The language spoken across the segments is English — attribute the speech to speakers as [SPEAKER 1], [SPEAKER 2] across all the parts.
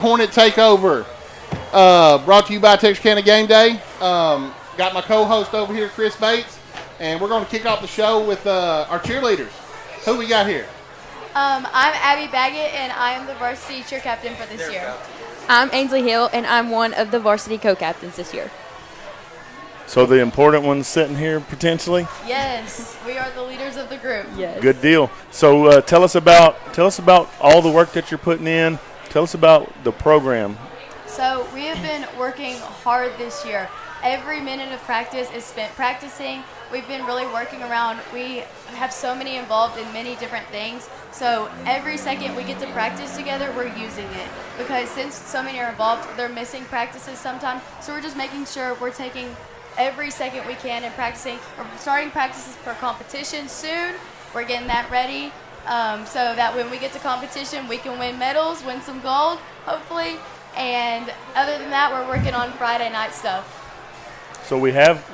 [SPEAKER 1] Hornet Takeover, brought to you by Texarkana Gameday. Got my co-host over here, Chris Bates, and we're going to kick off the show with our cheerleaders. Who we got here?
[SPEAKER 2] I'm Abby Baggett, and I am the varsity cheer captain for this year.
[SPEAKER 3] I'm Ainsley Hill, and I'm one of the varsity co-captains this year.
[SPEAKER 4] So the important ones sitting here potentially?
[SPEAKER 2] Yes, we are the leaders of the group.
[SPEAKER 3] Yes.
[SPEAKER 4] Good deal. So tell us about all the work that you're putting in. Tell us about the program.
[SPEAKER 2] So we have been working hard this year. Every minute of practice is spent practicing. We've been really working around. We have so many involved in many different things. So every second we get to practice together, we're using it. Because since so many are involved, they're missing practices sometimes. So we're just making sure we're taking every second we can and practicing. We're starting practices for competition soon. We're getting that ready. So that when we get to competition, we can win medals, win some gold, hopefully. And other than that, we're working on Friday night stuff.
[SPEAKER 4] So we have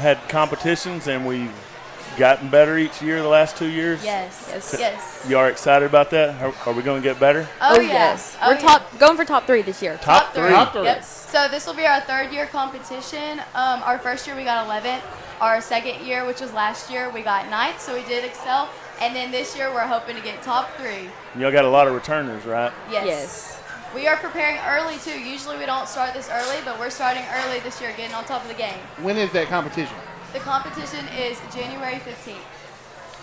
[SPEAKER 4] had competitions, and we've gotten better each year the last 2 years.
[SPEAKER 2] Yes.
[SPEAKER 4] You are excited about that? Are we going to get better?
[SPEAKER 2] Oh, yes.
[SPEAKER 3] We're going for top 3 this year.
[SPEAKER 4] Top three.
[SPEAKER 2] Yep. So this will be our third year competition. Our first year we got 11th. Our second year, which was last year, we got 9th, so we did excel. And then this year we're hoping to get top 3.
[SPEAKER 4] Y'all got a lot of returners, right?
[SPEAKER 2] Yes. We are preparing early too. Usually we don't start this early, but we're starting early this year, getting on top of the game.
[SPEAKER 1] When is that competition?
[SPEAKER 2] The competition is January 15th.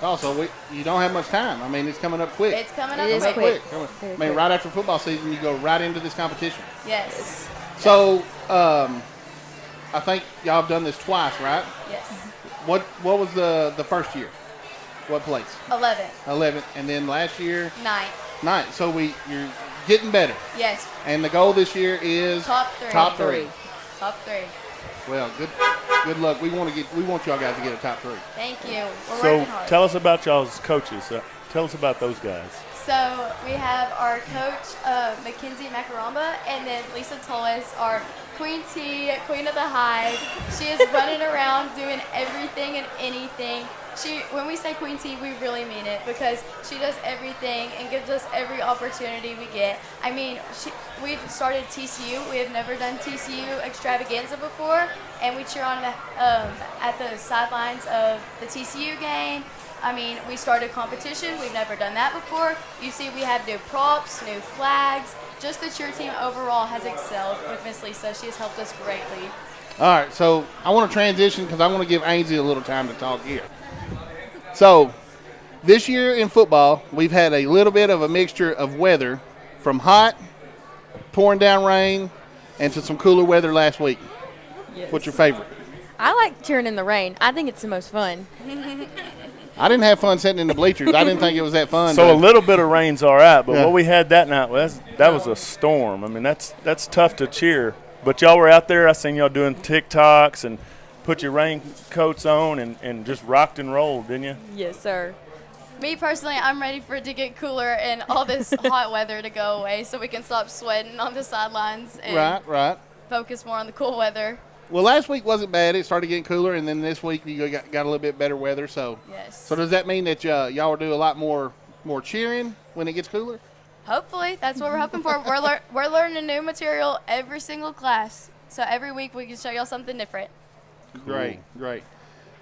[SPEAKER 1] Oh, so you don't have much time. I mean, it's coming up quick.
[SPEAKER 2] It's coming up
[SPEAKER 3] It is
[SPEAKER 2] quick.
[SPEAKER 3] quick.
[SPEAKER 1] I mean, right after football season, you go right into this competition.
[SPEAKER 2] Yes.
[SPEAKER 1] So, I think y'all have done this twice, right?
[SPEAKER 2] Yes.
[SPEAKER 1] What was the first year? What place?
[SPEAKER 2] 11th.
[SPEAKER 1] 11th, and then last year
[SPEAKER 2] 9th.
[SPEAKER 1] 9th. So you're getting better.
[SPEAKER 2] Yes.
[SPEAKER 1] And the goal this year is
[SPEAKER 2] Top 3.
[SPEAKER 1] Top 3.
[SPEAKER 2] Top 3.
[SPEAKER 1] Well, good luck. We want y'all guys to get a top 3.
[SPEAKER 2] Thank you. We're
[SPEAKER 4] So
[SPEAKER 2] working hard.
[SPEAKER 4] tell us about y'all's coaches. Tell us about those guys.
[SPEAKER 2] So we have our coach, Mackenzie Macaramba, and then Lisa Tullis, our Queen T, Queen of the Hive. She is running around doing everything and anything. When we say Queen T, we really mean it because she does everything and gives us every opportunity we get. I mean, we've started TCU. We have never done TCU extravaganza before, and we cheer on at the sidelines of the TCU game. I mean, we started competition. We've never done that before. You see, we have new props, new flags. Just the cheer team overall has excelled with Miss Lisa. She has helped us greatly.
[SPEAKER 1] All right, so I want to transition because I want to give Ainsley a little time to talk here. So this year in football, we've had a little bit of a mixture of weather from hot, pouring down rain, and to some cooler weather last week.
[SPEAKER 3] Yes.
[SPEAKER 1] What's your favorite?
[SPEAKER 3] I like cheering in the rain. I think it's the most fun.
[SPEAKER 1] I didn't have fun sitting in the bleachers. I didn't think it was that fun.
[SPEAKER 4] So a little bit of rain's all right, but
[SPEAKER 1] Yeah.
[SPEAKER 4] what we had that night, that was a storm. I mean, that's tough to cheer. But y'all were out there. I seen y'all doing TikToks and put your raincoats on and just rocked and rolled, didn't you?
[SPEAKER 3] Yes, sir.
[SPEAKER 2] Me personally, I'm ready for it to get cooler and all this hot weather to go away so we can stop sweating on the sidelines and
[SPEAKER 1] Right.
[SPEAKER 2] focus more on the cool weather.
[SPEAKER 1] Well, last week wasn't bad. It started getting cooler, and then this week you got a little bit better weather. So,
[SPEAKER 2] Yes.
[SPEAKER 1] So does that mean that y'all will do a lot more cheering when it gets cooler?
[SPEAKER 2] Hopefully, that's what we're hoping for. We're learning new material every single class. So every week we can show y'all something different.
[SPEAKER 1] Great.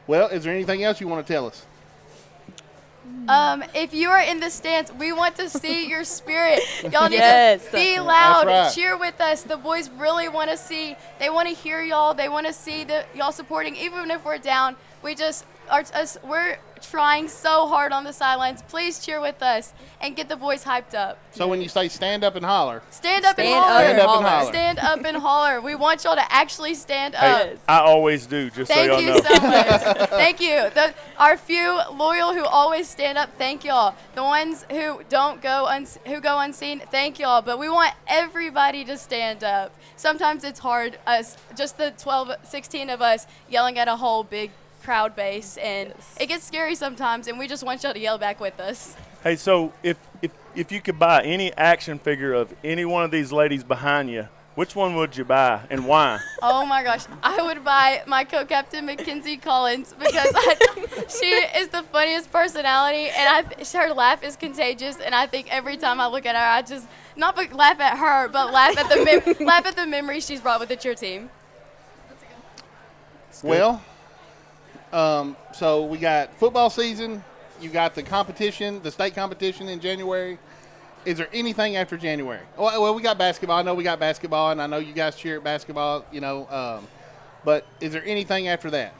[SPEAKER 1] Well, is there anything else you want to tell us?
[SPEAKER 2] If you are in the stands, we want to see your spirit. Y'all need
[SPEAKER 3] Yes.
[SPEAKER 2] to be loud,
[SPEAKER 1] That's right.
[SPEAKER 2] cheer with us. The boys really want to see. They want to hear y'all. They want to see y'all supporting, even if we're down. We're trying so hard on the sidelines. Please cheer with us and get the boys hyped up.
[SPEAKER 1] So when you say stand up and holler,
[SPEAKER 2] Stand up and
[SPEAKER 3] Stand
[SPEAKER 2] holler.
[SPEAKER 3] up and
[SPEAKER 1] holler.
[SPEAKER 2] Stand up and holler. We want y'all to actually stand up.
[SPEAKER 4] Hey, I always do, just
[SPEAKER 2] Thank
[SPEAKER 4] so y'all
[SPEAKER 2] you
[SPEAKER 4] know.
[SPEAKER 2] so much. Thank you. Our few loyal who always stand up, thank y'all. The ones who don't go go unseen, thank y'all. But we want everybody to stand up. Sometimes it's hard, just the 12, 16 of us yelling at a whole big crowd base, and it gets scary sometimes, and we just want y'all to yell back with us.
[SPEAKER 4] Hey, so if you could buy any action figure of any one of these ladies behind you, Which one would you buy and why?
[SPEAKER 2] Oh my gosh, I would buy my co-captain Mackenzie Collins because she is the funniest personality, and her laugh is contagious. And I think every time I look at her, I just not laugh at her, but laugh at the memories she's brought with the cheer team.
[SPEAKER 1] Well, so we got football season. You got the competition, the state competition in January. Is there anything after January? Well, we got basketball. I know we got basketball, and I know you guys cheer at basketball, but is there anything after that?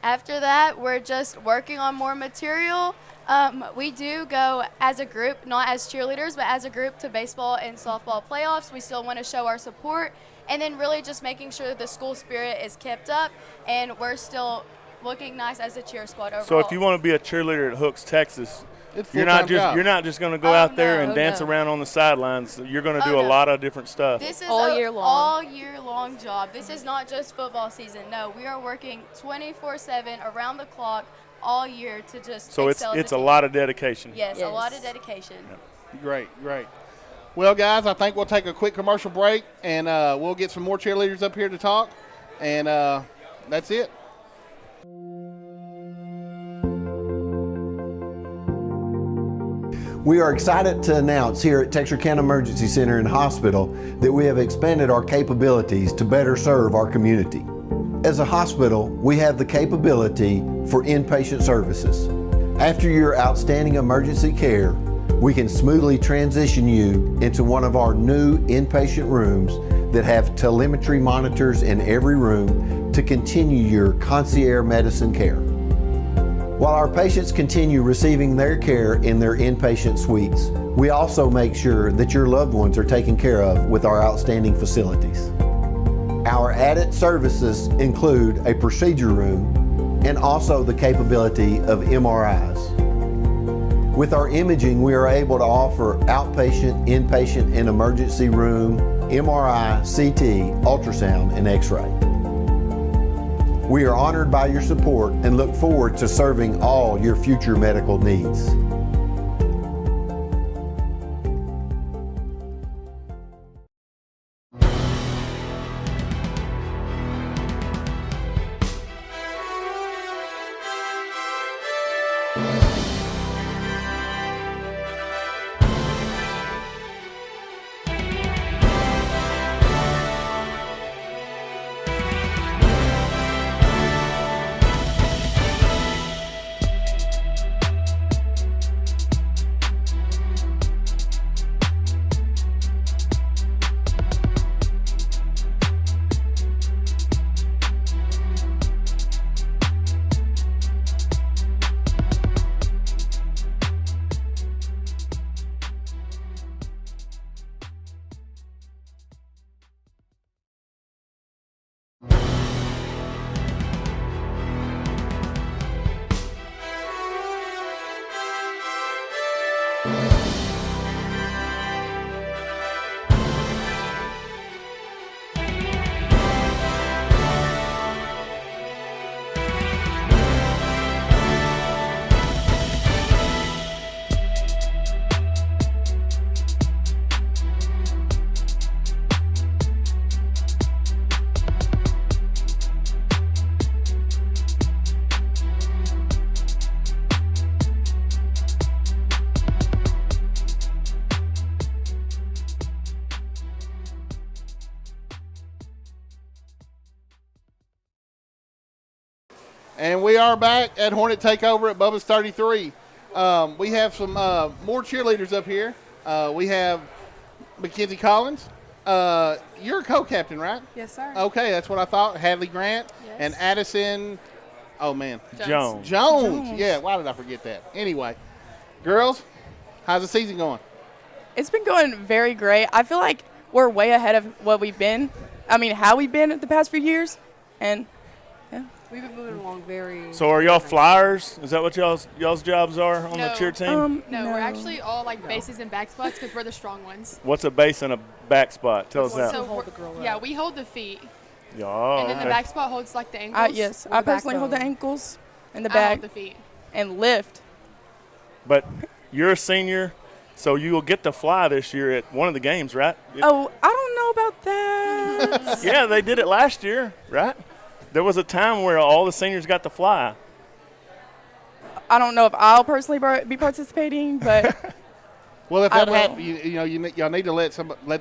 [SPEAKER 2] After that, we're just working on more material. We do go as a group, not as cheerleaders, but as a group to baseball and softball playoffs. We still want to show our support, and then really just making sure that the school spirit is kept up, and we're still looking nice as a cheer squad overall.
[SPEAKER 4] So if you want to be a cheerleader at Hooks, Texas,
[SPEAKER 1] It's
[SPEAKER 4] you're not just going to go out there and dance around on the sidelines. You're going to do a lot of different stuff.
[SPEAKER 2] This is
[SPEAKER 3] all year long.
[SPEAKER 2] All year long job. This is not just football season. No, we are working 24/7 around the clock all year to just
[SPEAKER 4] So
[SPEAKER 2] excel
[SPEAKER 4] it's
[SPEAKER 2] as
[SPEAKER 4] a
[SPEAKER 2] team.
[SPEAKER 4] lot of dedication.
[SPEAKER 2] Yes, a
[SPEAKER 3] Yes.
[SPEAKER 2] lot of dedication.
[SPEAKER 1] Great. Well, guys, I think we'll take a quick commercial break, and we'll get some more cheerleaders up here to talk, and that's it.
[SPEAKER 5] We are excited to announce here at Texarkana Emergency Center and Hospital that we have expanded our capabilities to better serve our community. As a hospital, we have the capability for inpatient services. After your outstanding emergency care, we can smoothly transition you into one of our new inpatient rooms that have telemetry monitors in every room to continue your concierge medicine care. While our patients continue receiving their care in their inpatient suites, we also make sure that your loved ones are taken care of with our outstanding facilities. Our added services include a procedure room and also the capability of MRIs. With our imaging, we are able to offer outpatient, inpatient, and emergency room, MRI, CT, ultrasound, and X-ray. We are honored by your support and look forward to serving all your future medical needs.
[SPEAKER 1] And we are back at Hornet Takeover at Bubba's 33. We have some more cheerleaders up here. We have Mackenzie Collins. You're a co-captain, right?
[SPEAKER 6] Yes, sir.
[SPEAKER 1] Okay, that's what I thought. Hadley Grant
[SPEAKER 6] Yes.
[SPEAKER 1] and Addison. Oh, man.
[SPEAKER 4] Jones.
[SPEAKER 1] Jones. Yeah, why did I forget that? Anyway, girls, how's the season going?
[SPEAKER 6] It's been going very great. I feel like we're way ahead of what we've been. I mean, how we've been the past few years. And, yeah.
[SPEAKER 7] We've been moving along very.
[SPEAKER 4] So are y'all flyers? Is that what y'all's jobs are on the
[SPEAKER 8] No.
[SPEAKER 4] cheer team?
[SPEAKER 8] No, we're actually all like bases and back spots because we're the strong ones.
[SPEAKER 4] What's a base and a back spot? Tell us that.
[SPEAKER 8] So
[SPEAKER 7] hold
[SPEAKER 8] we're-
[SPEAKER 7] the girl
[SPEAKER 8] yeah,
[SPEAKER 7] up.
[SPEAKER 8] we hold the feet,
[SPEAKER 4] Yeah,
[SPEAKER 8] and then the
[SPEAKER 4] okay.
[SPEAKER 8] back spot holds like the ankles.
[SPEAKER 6] Yes,
[SPEAKER 7] Or
[SPEAKER 6] I
[SPEAKER 7] the
[SPEAKER 6] personally hold the
[SPEAKER 7] backbone.
[SPEAKER 6] ankles and the
[SPEAKER 8] I
[SPEAKER 6] back
[SPEAKER 8] hold the feet.
[SPEAKER 6] and lift.
[SPEAKER 4] But you're a senior, so you will get to fly this year at one of the games, right?
[SPEAKER 6] Oh, I don't know about that.
[SPEAKER 4] Yeah, they did it last year, right? There was a time where all the seniors got to fly.
[SPEAKER 6] I don't know if I'll personally be participating, but
[SPEAKER 1] Well, if
[SPEAKER 6] I
[SPEAKER 1] that
[SPEAKER 6] will.
[SPEAKER 1] happens, y'all need to let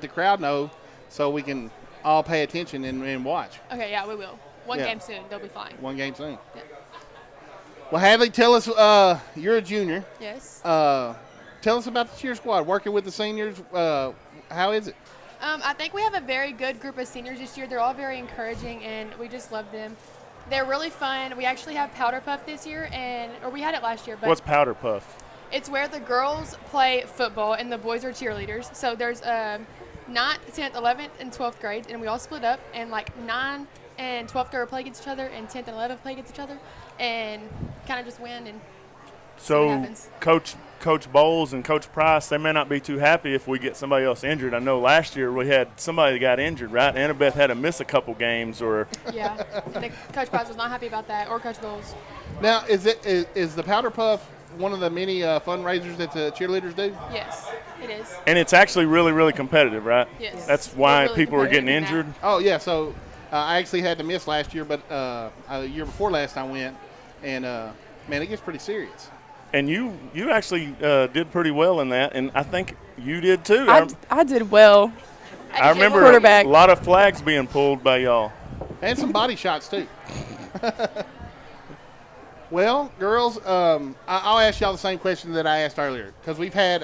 [SPEAKER 1] the crowd know so we can all pay attention and watch.
[SPEAKER 8] Okay, yeah, we will. One
[SPEAKER 1] Yeah.
[SPEAKER 8] game soon. They'll be fine.
[SPEAKER 1] One game soon.
[SPEAKER 8] Yeah.
[SPEAKER 1] Well, Hadley, tell us. You're a junior.
[SPEAKER 8] Yes.
[SPEAKER 1] Tell us about the cheer squad. Working with the seniors. How is it?
[SPEAKER 8] I think we have a very good group of seniors this year. They're all very encouraging, and we just love them. They're really fun. We actually have Powder Puff this year, or we had it last year. But
[SPEAKER 4] What's Powder Puff?
[SPEAKER 8] It's where the girls play football and the boys are cheerleaders. So there's 9th, 10th, 11th, and 12th grade, and we all split up. And like 9th and 12th grade will play against each other, and 10th and 11th play against each other, and kind of just win and see what
[SPEAKER 4] So
[SPEAKER 8] happens.
[SPEAKER 4] Coach Bowles and Coach Price, they may not be too happy if we get somebody else injured. I know last year we had somebody that got injured, right? Annabeth had to miss a couple games, or
[SPEAKER 8] Yeah, Coach Price was not happy about that, or Coach Bowles.
[SPEAKER 1] Now, is the Powder Puff one of the many fundraisers that the cheerleaders do?
[SPEAKER 8] Yes, it is.
[SPEAKER 4] and it's actually really, really competitive, right?
[SPEAKER 8] Yes.
[SPEAKER 4] That's why
[SPEAKER 8] We're really
[SPEAKER 4] people are getting
[SPEAKER 8] competitive in
[SPEAKER 4] injured.
[SPEAKER 1] Oh yeah. So I actually had to miss last year, but a year before last I went, and man, it gets pretty serious.
[SPEAKER 4] And you actually did pretty well in that, and I think you did too.
[SPEAKER 6] I did well.
[SPEAKER 4] I remember
[SPEAKER 6] Quarterback.
[SPEAKER 4] a lot of flags being pulled by y'all.
[SPEAKER 1] And some body shots too. Well, girls, I'll ask y'all the same question that I asked earlier, because we've had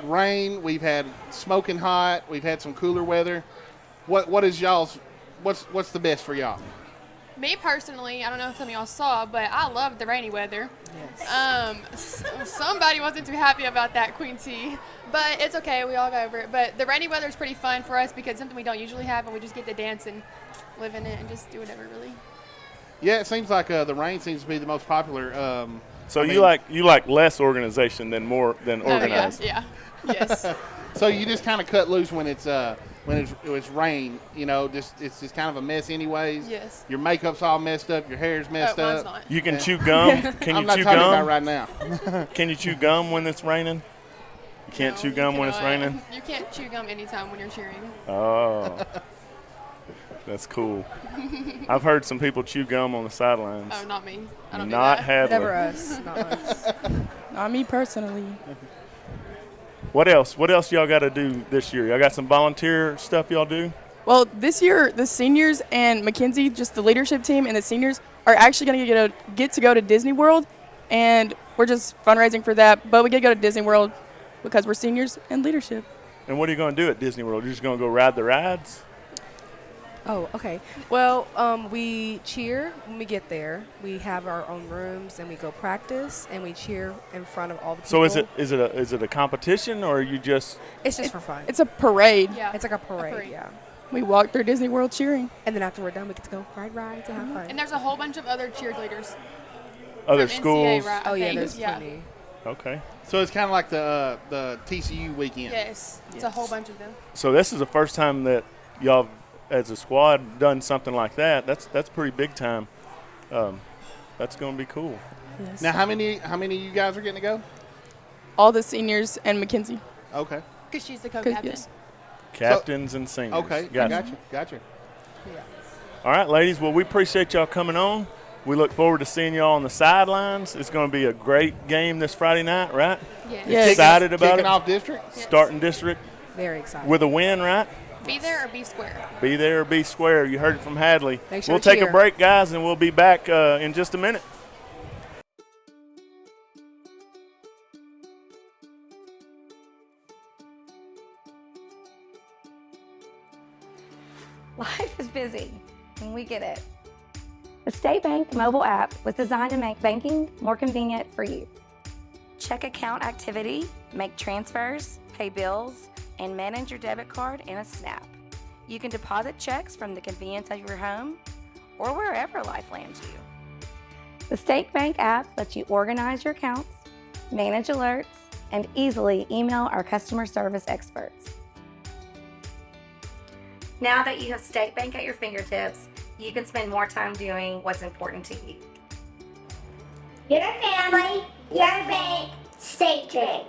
[SPEAKER 1] rain, we've had smoking hot, we've had some cooler weather. What is y'all's? What's the best for y'all?
[SPEAKER 8] Me personally, I don't know if some of y'all saw, but I love the rainy weather. Yes. Somebody wasn't too happy about that, Queen T, but it's okay. We all got over it. But the rainy weather is pretty fun for us because it's something we don't usually have, and we just get to dance and live in it and just do whatever, really.
[SPEAKER 1] Yeah, it seems like the rain seems to be the most popular.
[SPEAKER 4] So you like less organization than more than organized.
[SPEAKER 8] Yeah. Yes.
[SPEAKER 1] So you just kind of cut loose when it's rain. It's just kind of a mess anyways.
[SPEAKER 8] Yes.
[SPEAKER 1] Your makeup's all messed up. Your hair's messed
[SPEAKER 8] Mine's
[SPEAKER 1] up.
[SPEAKER 8] not.
[SPEAKER 4] You can chew gum. Can
[SPEAKER 1] I'm
[SPEAKER 4] you
[SPEAKER 1] not
[SPEAKER 4] chew
[SPEAKER 1] talking
[SPEAKER 4] gum?
[SPEAKER 1] about right now.
[SPEAKER 4] Can you chew gum when it's raining? You can't
[SPEAKER 8] No,
[SPEAKER 4] chew
[SPEAKER 8] you
[SPEAKER 4] gum when it's
[SPEAKER 8] cannot.
[SPEAKER 4] raining?
[SPEAKER 8] You can't chew gum anytime when you're cheering.
[SPEAKER 4] Oh. That's cool. I've heard some people chew gum on the sidelines.
[SPEAKER 8] Oh, not me. I don't
[SPEAKER 4] Not
[SPEAKER 8] do that.
[SPEAKER 4] Hadley.
[SPEAKER 7] Never us. Not us.
[SPEAKER 6] Not me personally.
[SPEAKER 4] What else? What else y'all got to do this year? Y'all got some volunteer stuff y'all do?
[SPEAKER 6] Well, this year, the seniors and Mackenzie, just the leadership team and the seniors, are actually going to get to go to Disney World, and we're just fundraising for that. But we get to go to Disney World because we're seniors and leadership.
[SPEAKER 4] And what are you going to do at Disney World? You're just going to go ride the rides?
[SPEAKER 7] Oh, okay. Well, we cheer when we get there. We have our own rooms, and we go practice, and we cheer in front of all the people.
[SPEAKER 4] So is it a competition, or are you just?
[SPEAKER 7] It's just for fun.
[SPEAKER 6] It's a parade.
[SPEAKER 8] Yeah.
[SPEAKER 7] It's like a parade,
[SPEAKER 8] parade.
[SPEAKER 7] yeah.
[SPEAKER 6] We walk through Disney World cheering.
[SPEAKER 7] And then after we're done, we get to go ride rides and have fun.
[SPEAKER 8] And there's a whole bunch of other cheerleaders.
[SPEAKER 4] Other
[SPEAKER 8] from
[SPEAKER 4] schools?
[SPEAKER 8] NCAA, right, I
[SPEAKER 7] Oh, yeah,
[SPEAKER 8] think.
[SPEAKER 7] there's plenty.
[SPEAKER 4] Okay.
[SPEAKER 1] So it's kind of like the TCU weekend.
[SPEAKER 8] Yes. It's a whole bunch of them.
[SPEAKER 4] So this is the first time that y'all, as a squad, done something like that. That's pretty big time. That's going to be cool.
[SPEAKER 6] Yes.
[SPEAKER 1] Now, how many of you guys are getting to go?
[SPEAKER 6] All the seniors and Mackenzie.
[SPEAKER 1] Okay.
[SPEAKER 8] Because she's the co-captain.
[SPEAKER 6] Yes.
[SPEAKER 4] Captains and seniors.
[SPEAKER 1] Okay.
[SPEAKER 4] Gotcha.
[SPEAKER 1] Gotcha.
[SPEAKER 4] All right, ladies. Well, we appreciate y'all coming on. We look forward to seeing y'all on the sidelines. It's going to be a great game this Friday night, right?
[SPEAKER 8] Yes.
[SPEAKER 6] Yes.
[SPEAKER 4] Excited about
[SPEAKER 1] Kicking
[SPEAKER 4] it.
[SPEAKER 1] off district.
[SPEAKER 8] Yes.
[SPEAKER 4] Starting district
[SPEAKER 7] Very excited.
[SPEAKER 4] with a win, right?
[SPEAKER 8] Be there or be square.
[SPEAKER 4] Be there or be square. You heard it from Hadley.
[SPEAKER 7] Make sure
[SPEAKER 4] We'll
[SPEAKER 7] to
[SPEAKER 4] take a
[SPEAKER 7] cheer.
[SPEAKER 4] break, guys, and we'll be back in just a minute.
[SPEAKER 9] Life is busy, and we get it. The State Bank mobile app was designed to make banking more convenient for you. Check account activity, make transfers, pay bills, and manage your debit card in a snap. You can deposit checks from the convenience of your home or wherever life lands you. The State Bank app lets you organize your accounts, manage alerts, and easily email our customer service experts. Now that you have State Bank at your fingertips, you can spend more time doing what's important to you.
[SPEAKER 10] Your family, your bank, State Bank.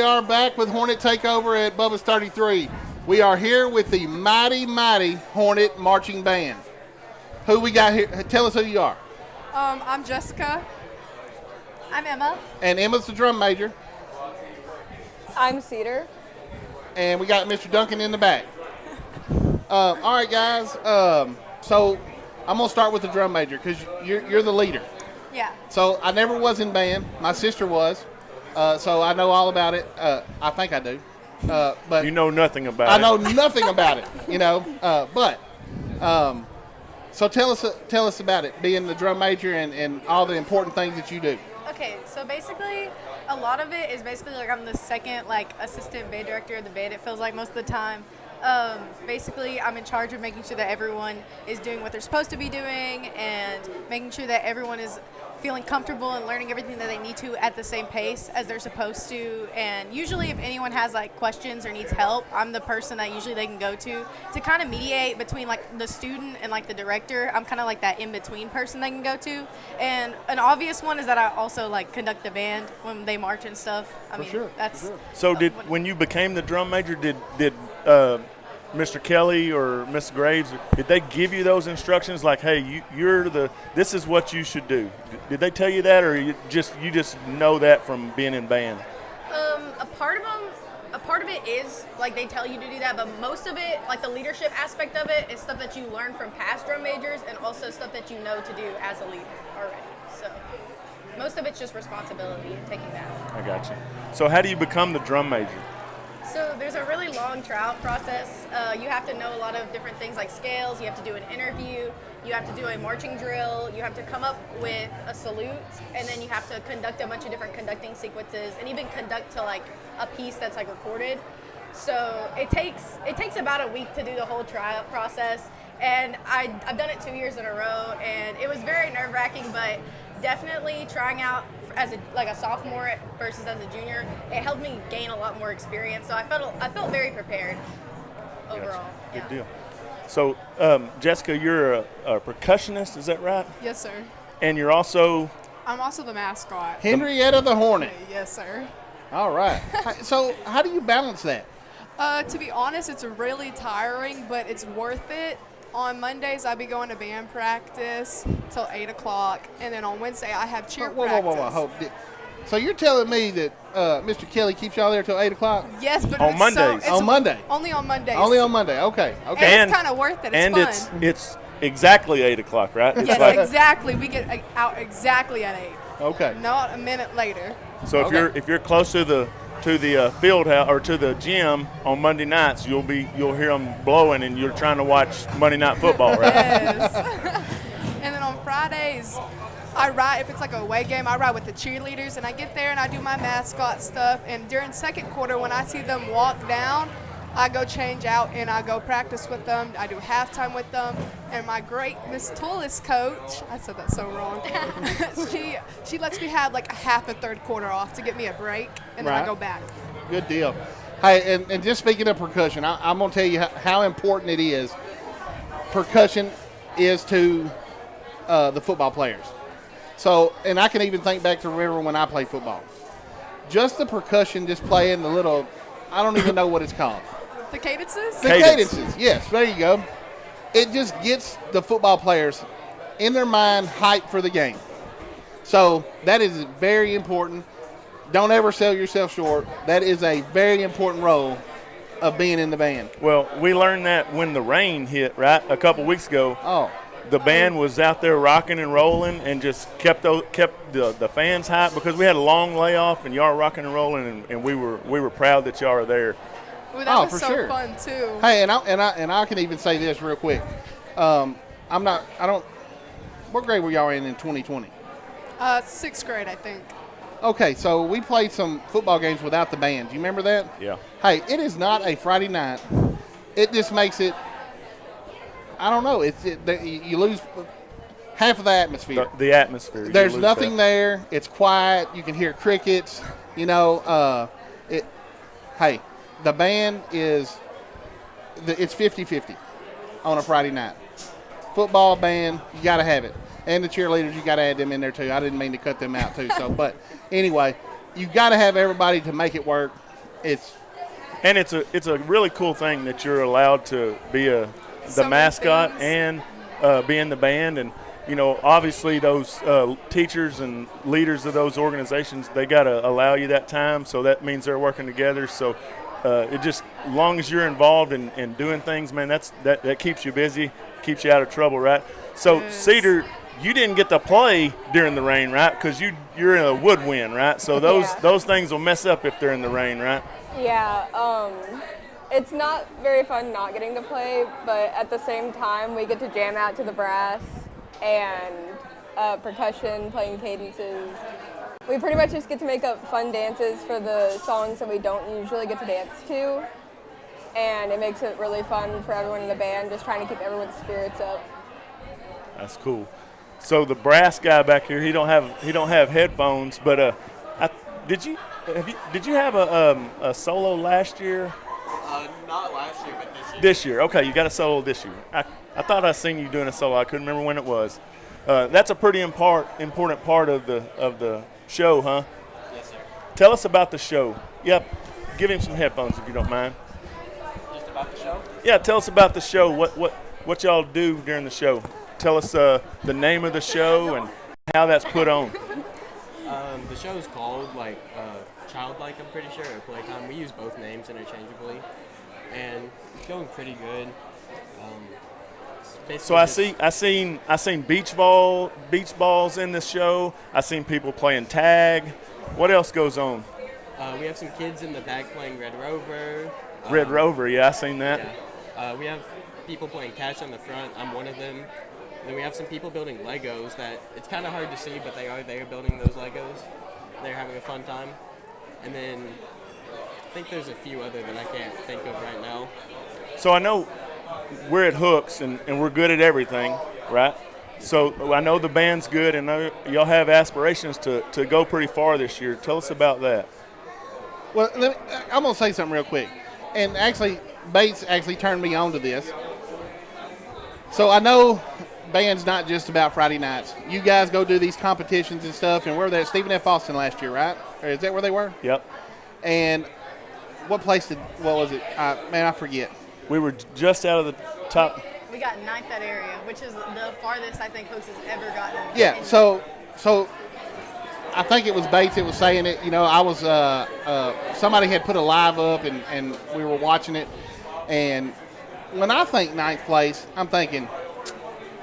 [SPEAKER 1] are back with Hornet Takeover at Bubba's 33. We are here with the mighty, mighty Hornet Marching Band. Who we got here? Tell us who you are.
[SPEAKER 8] I'm Jessica.
[SPEAKER 2] I'm Emma.
[SPEAKER 1] And Emma's the drum major.
[SPEAKER 3] I'm Cedar.
[SPEAKER 1] And we got Mr. Duncan in the back. All right, guys. So I'm going to start with the drum major because you're the leader.
[SPEAKER 2] Yeah.
[SPEAKER 1] So I never was in band. My sister was. So I know all about it. I think I do. But
[SPEAKER 4] You know nothing about
[SPEAKER 1] I
[SPEAKER 4] it.
[SPEAKER 1] know nothing about it, you know. So tell us about it, being the drum major and all the important things that you do.
[SPEAKER 11] Okay, so basically, a lot of it is basically like I'm the second assistant band director of the band. It feels like most of the time. Basically, I'm in charge of making sure that everyone is doing what they're supposed to be doing and making sure that everyone is feeling comfortable and learning everything that they need to at the same pace as they're supposed to. And usually if anyone has questions or needs help, I'm the person that usually they can go to kind of mediate between the student and the director. I'm kind of that in-between person they can go to. And an obvious one is that I also conduct the band when they march and stuff. That's
[SPEAKER 4] So when you became the drum major, did Mr. Kelly or Miss Graves, did they give you those instructions hey, this is what you should do? Did they tell you that, or you just know that from being in band?
[SPEAKER 11] a part of it is they tell you to do that, but most of it, the leadership aspect of it, is stuff that you learn from past drum majors and also stuff that you know to do as a leader already. So most of it's just responsibility and taking that.
[SPEAKER 4] I got you. So how do you become the drum major?
[SPEAKER 11] So there's a really long tryout process. You have to know a lot of different things like scales. You have to do an interview. You have to do a marching drill. You have to come up with a salute, and then you have to conduct a bunch of different conducting sequences, and even conduct to a piece that's recorded. So it takes about a week to do the whole tryout process, and I've done it 2 years in a row, and it was very nerve-wracking, but definitely trying out as a sophomore versus as a junior, it helped me gain a lot more experience. So I felt very prepared overall.
[SPEAKER 4] Good deal. So Jessica, you're a percussionist, is that right?
[SPEAKER 8] Yes, sir.
[SPEAKER 4] And you're also
[SPEAKER 8] I'm also the mascot.
[SPEAKER 1] Henrietta the Hornet.
[SPEAKER 8] Yes, sir.
[SPEAKER 1] All right. So how do you balance that?
[SPEAKER 8] To be honest, it's really tiring, but it's worth it. On Mondays, I'll be going to band practice till 8 o'clock, and then on Wednesday, I have cheer practice.
[SPEAKER 1] Whoa. So you're telling me that Mr. Kelly keeps y'all there till 8 o'clock?
[SPEAKER 8] Yes, but
[SPEAKER 4] on Mondays.
[SPEAKER 1] On Monday.
[SPEAKER 8] Only on Mondays.
[SPEAKER 1] Only on Monday. Okay.
[SPEAKER 8] And it's kind of worth it. It's
[SPEAKER 4] fun. It's exactly 8 o'clock, right? It's
[SPEAKER 8] yes, exactly. We get out exactly at 8.
[SPEAKER 1] Okay.
[SPEAKER 8] Not a minute later.
[SPEAKER 4] So if you're close to the field house or to the gym on Monday nights, you'll hear them blowing, and you're trying to watch Monday Night Football, right?
[SPEAKER 8] Yes. And then on Fridays, I ride. If it's a away game, I ride with the cheerleaders, and I get there and I do my mascot stuff. And during second quarter, when I see them walk down, I go change out and I go practice with them. I do halftime with them. And my great Miss Tullis coach, I said that so wrong. she lets me have a half a third quarter off to get me a break, and then I go back.
[SPEAKER 1] Good deal. Hey, and just speaking of percussion, I'm going to tell you how important it is. Percussion is to the football players. So, and I can even think back to remember when I played football. Just the percussion, just playing the little, I don't even know what it's called.
[SPEAKER 8] The cadences?
[SPEAKER 1] The cadences, yes, there you go. It just gets the football players in their mind hyped for the game. So that is very important. Don't ever sell yourself short. That is a very important role of being in the band.
[SPEAKER 4] Well, we learned that when the rain hit, right, a couple weeks ago.
[SPEAKER 1] Oh.
[SPEAKER 4] The band was out there rocking and rolling and just kept the fans hyped because we had a long layoff and y'all were rocking and rolling, and we were proud that y'all are there.
[SPEAKER 8] Well, that was so fun too.
[SPEAKER 1] Hey, and I can even say this real quick. What grade were y'all in 2020?
[SPEAKER 8] 6th grade, I think.
[SPEAKER 1] Okay, so we played some football games without the band. Do you remember that?
[SPEAKER 4] Yeah.
[SPEAKER 1] Hey, it is not a Friday night. It just makes it, I don't know, you lose half of the atmosphere.
[SPEAKER 4] The atmosphere.
[SPEAKER 1] There's nothing there. It's quiet. You can hear crickets. Hey, the band it's 50-50 on a Friday night. Football band, you got to have it. And the cheerleaders, you got to add them in there too. I didn't mean to cut them out too. But anyway, you got to have everybody to make it work.
[SPEAKER 4] And it's a really cool thing that you're allowed to be the
[SPEAKER 6] So many
[SPEAKER 4] mascot
[SPEAKER 6] things.
[SPEAKER 4] and be in the band. And, obviously those teachers and leaders of those organizations, they got to allow you that time. So that means they're working together. So it just, as long as you're involved in doing things, man, that keeps you busy, keeps you out of trouble, right? So,
[SPEAKER 6] Yes.
[SPEAKER 4] Cedar, you didn't get to play during the rain, right? Because you're in a woodwind, right? So those things will mess up if they're in the rain, right?
[SPEAKER 12] Yeah, it's not very fun not getting to play, but at the same time, we get to jam out to the brass and percussion, playing cadences. We pretty much just get to make up fun dances for the songs that we don't usually get to dance to, and it makes it really fun for everyone in the band, just trying to keep everyone's spirits up.
[SPEAKER 4] That's cool. So the brass guy back here, he don't have headphones, but did you have a solo last year?
[SPEAKER 13] Not last year, but this year.
[SPEAKER 4] This year, okay, you got a solo this year. I thought I seen you doing a solo. I couldn't remember when it was. That's a pretty important part of the show, huh?
[SPEAKER 13] Yes, sir.
[SPEAKER 4] Tell us about the show. Yep, give him some headphones if you don't mind.
[SPEAKER 13] Just about the show?
[SPEAKER 4] Yeah, tell us about the show. What y'all do during the show? Tell us the name of the show and how that's put on.
[SPEAKER 13] The show is called Childlike, I'm pretty sure, or Playtime. We use both names interchangeably, and it's going pretty good.
[SPEAKER 4] So I seen beach balls in the show. I seen people playing tag. What else goes on?
[SPEAKER 13] We have some kids in the back playing Red Rover.
[SPEAKER 4] Red Rover, yeah, I seen that.
[SPEAKER 13] Yeah. We have people playing catch on the front. I'm one of them. And then we have some people building Legos that it's kind of hard to see, but they are building those Legos. They're having a fun time. And then I think there's a few other that I can't think of right now.
[SPEAKER 4] So I know we're at Hooks and we're good at everything, right? So I know the band's good and y'all have aspirations to go pretty far this year. Tell us about that.
[SPEAKER 1] Well, I'm going to say something real quick. And actually, Bates actually turned me on to this. So I know band's not just about Friday nights. You guys go do these competitions and stuff, and where were they at Stephen F. Austin last year, right? Or is that where they were?
[SPEAKER 4] Yep.
[SPEAKER 1] And what was it? I forget.
[SPEAKER 4] We were just out of the top.
[SPEAKER 11] We got ninth that area, which is the farthest I think Hooks has ever gotten.
[SPEAKER 1] Yeah, so I think it was Bates that was saying it. I was somebody had put a live up, and we were watching it. And when I think ninth place, I'm thinking,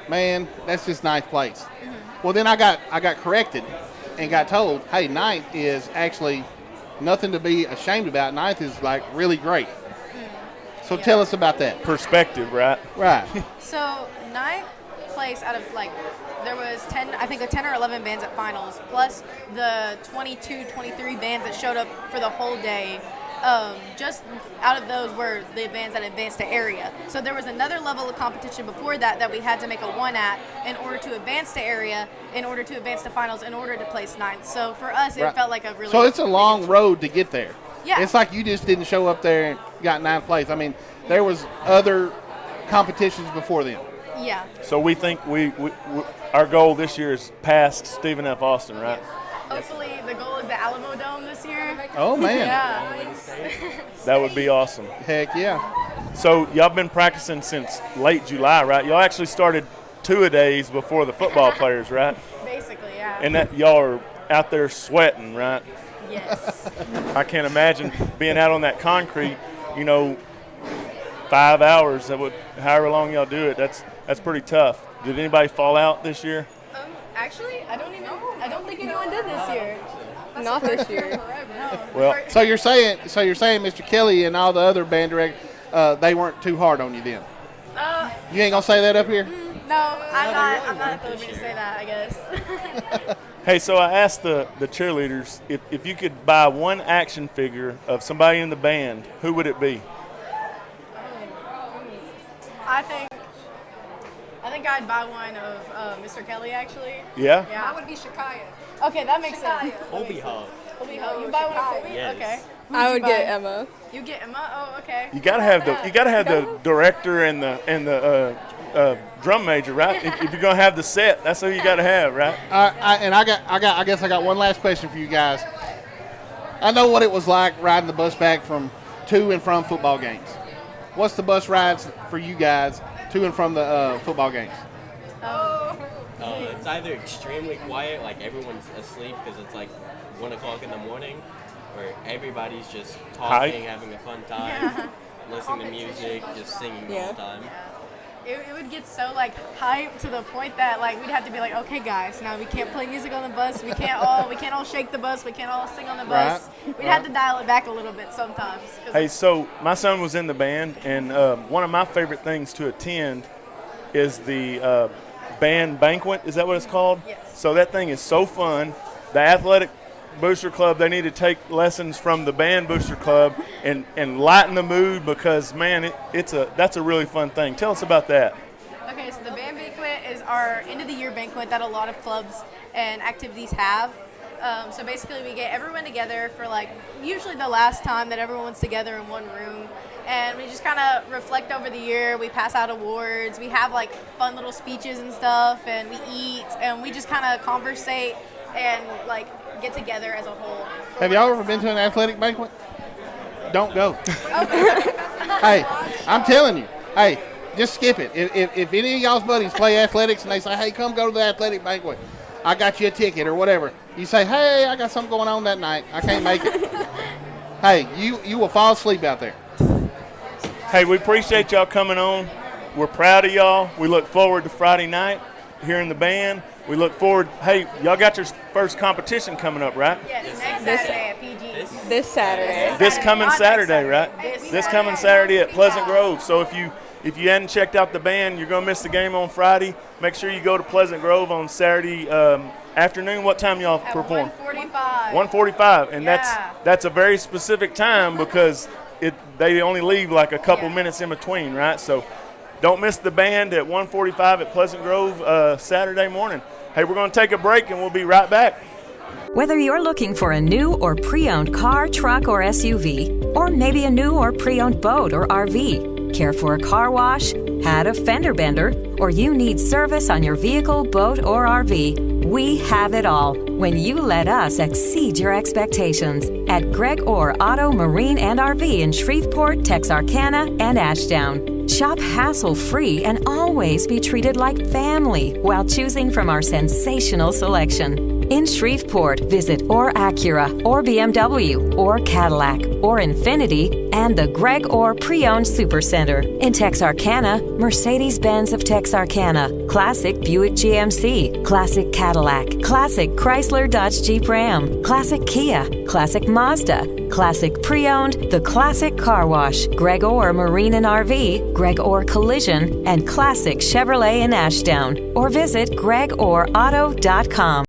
[SPEAKER 1] man, that's just ninth place. Mm-hmm. Well, then I got corrected and got told, hey, ninth is actually nothing to be ashamed about. Ninth is really great. So tell us about that.
[SPEAKER 4] Perspective, right?
[SPEAKER 1] Right.
[SPEAKER 11] So ninth place out of there was 10 or 11 bands at finals, plus the 22, 23 bands that showed up for the whole day. Just out of those were the bands that advanced to area. So there was another level of competition before that we had to make a 1 at in order to advance to area, in order to advance to finals, in order to place ninth. So for us, it felt like a really.
[SPEAKER 1] So it's a long road to get there.
[SPEAKER 11] Yeah.
[SPEAKER 1] It's like you just didn't show up there and got ninth place. I mean, there was other competitions before then.
[SPEAKER 11] Yeah.
[SPEAKER 4] So we think we our goal this year is past Stephen F. Austin, right?
[SPEAKER 11] Hopefully the goal is the Alamo Dome this year.
[SPEAKER 1] Oh, man.
[SPEAKER 11] Yeah.
[SPEAKER 4] That would be awesome.
[SPEAKER 1] Heck yeah.
[SPEAKER 4] So y'all been practicing since late July, right? Y'all actually started 2-a-days before the football players, right?
[SPEAKER 11] Basically, yeah.
[SPEAKER 4] And that y'all are out there sweating, right?
[SPEAKER 11] Yes.
[SPEAKER 4] I can't imagine being out on that concrete, 5 hours, however long y'all do it. That's pretty tough. Did anybody fall out this year?
[SPEAKER 11] Actually, I don't think anyone did this year.
[SPEAKER 12] Not this year.
[SPEAKER 4] Well,
[SPEAKER 1] so you're saying, Mr. Kelly and all the other band directors, they weren't too hard on you then? You ain't gonna say that up here?
[SPEAKER 11] No, I'm not at the liberty to say that, I guess.
[SPEAKER 4] Hey, so I asked the cheerleaders if you could buy one action figure of somebody in the band, who would it be?
[SPEAKER 11] I think I'd buy one of Mr. Kelly, actually.
[SPEAKER 4] Yeah?
[SPEAKER 11] I would be Shakaya. Okay, that makes sense.
[SPEAKER 13] Colby Hub.
[SPEAKER 11] Colby Hub. You buy one of Colby?
[SPEAKER 13] Yes.
[SPEAKER 11] Okay.
[SPEAKER 12] I would get Emma.
[SPEAKER 11] You get Emma? Oh, okay.
[SPEAKER 4] You gotta have the director and the drum major, right? If you're gonna have the set, that's who you gotta have, right?
[SPEAKER 1] I guess I got one last question for you guys. I know what it was like riding the bus back from to and from football games. What's the bus rides for you guys to and from the football games?
[SPEAKER 13] It's either extremely quiet, like everyone's asleep because it's like 1 o'clock in the morning, or everybody's just talking, having a fun time, listening to music, just singing all the time.
[SPEAKER 11] It would get so like hyped to the point that like we'd have to be like, okay guys, now we can't play music on the bus. We can't all shake the bus. We can't all sing on the bus. We'd have to dial it back a little bit sometimes.
[SPEAKER 4] Hey, so my son was in the band, and one of my favorite things to attend is the band banquet. Is that what it's called?
[SPEAKER 11] Yes.
[SPEAKER 4] So that thing is so fun. The athletic booster club, they need to take lessons from the band booster club and lighten the mood, because man, that's a really fun thing. Tell us about that.
[SPEAKER 11] Okay, so the band banquet is our end of the year banquet that a lot of clubs and activities have. So basically we get everyone together for like usually the last time that everyone's together in one room, and we just kind of reflect over the year. We pass out awards, we have like fun little speeches and stuff, and we eat, and we just kind of conversate and like get together as a whole.
[SPEAKER 1] Have y'all ever been to an athletic banquet? Don't go. Hey, I'm telling you. Hey, just skip it. If any of y'all's buddies play athletics and they say, hey, come go to the athletic banquet, I got you a ticket or whatever, you say, hey, I got something going on that night, I can't make it. Hey, you will fall asleep out there.
[SPEAKER 4] Hey, we appreciate y'all coming on. We're proud of y'all. We look forward to Friday night hearing the band. We look forward. Hey, y'all got your first competition coming up, right?
[SPEAKER 11] Yes, next Saturday at PG.
[SPEAKER 12] This Saturday.
[SPEAKER 4] This coming Saturday, right? This coming Saturday at Pleasant Grove. So if you hadn't checked out the band, you're going to miss the game on Friday. Make sure you go to Pleasant Grove on Saturday afternoon. What time y'all perform?
[SPEAKER 11] 1:45.
[SPEAKER 4] 1:45, and that's a very specific time because they only leave like a couple minutes in between, right? So don't miss the band at 1:45 at Pleasant Grove Saturday morning. Hey, we're going to take a break, and we'll be right back.
[SPEAKER 14] Whether you're looking for a new or pre-owned car, truck, or SUV, or maybe a new or pre-owned boat or RV, care for a car wash, had a fender bender, or you need service on your vehicle, boat, or RV, we have it all when you let us exceed your expectations at Greg Orr Auto, Marine, and RV in Shreveport, Texarkana, and Ashdown. Shop hassle-free and always be treated like family while choosing from our sensational selection. In Shreveport, visit Orr Acura, or BMW, or Cadillac, or Infiniti, and the Greg Orr Pre-Owned Supercenter. In Texarkana, Mercedes-Benz of Texarkana, Classic Buick GMC, Classic Cadillac, Classic Chrysler Dodge Jeep Ram, Classic Kia, Classic Mazda, Classic Pre-Owned, The Classic Car Wash, Greg Orr Marine and RV, Greg Orr Collision, and Classic Chevrolet in Ashdown. Or visit gregorrauto.com.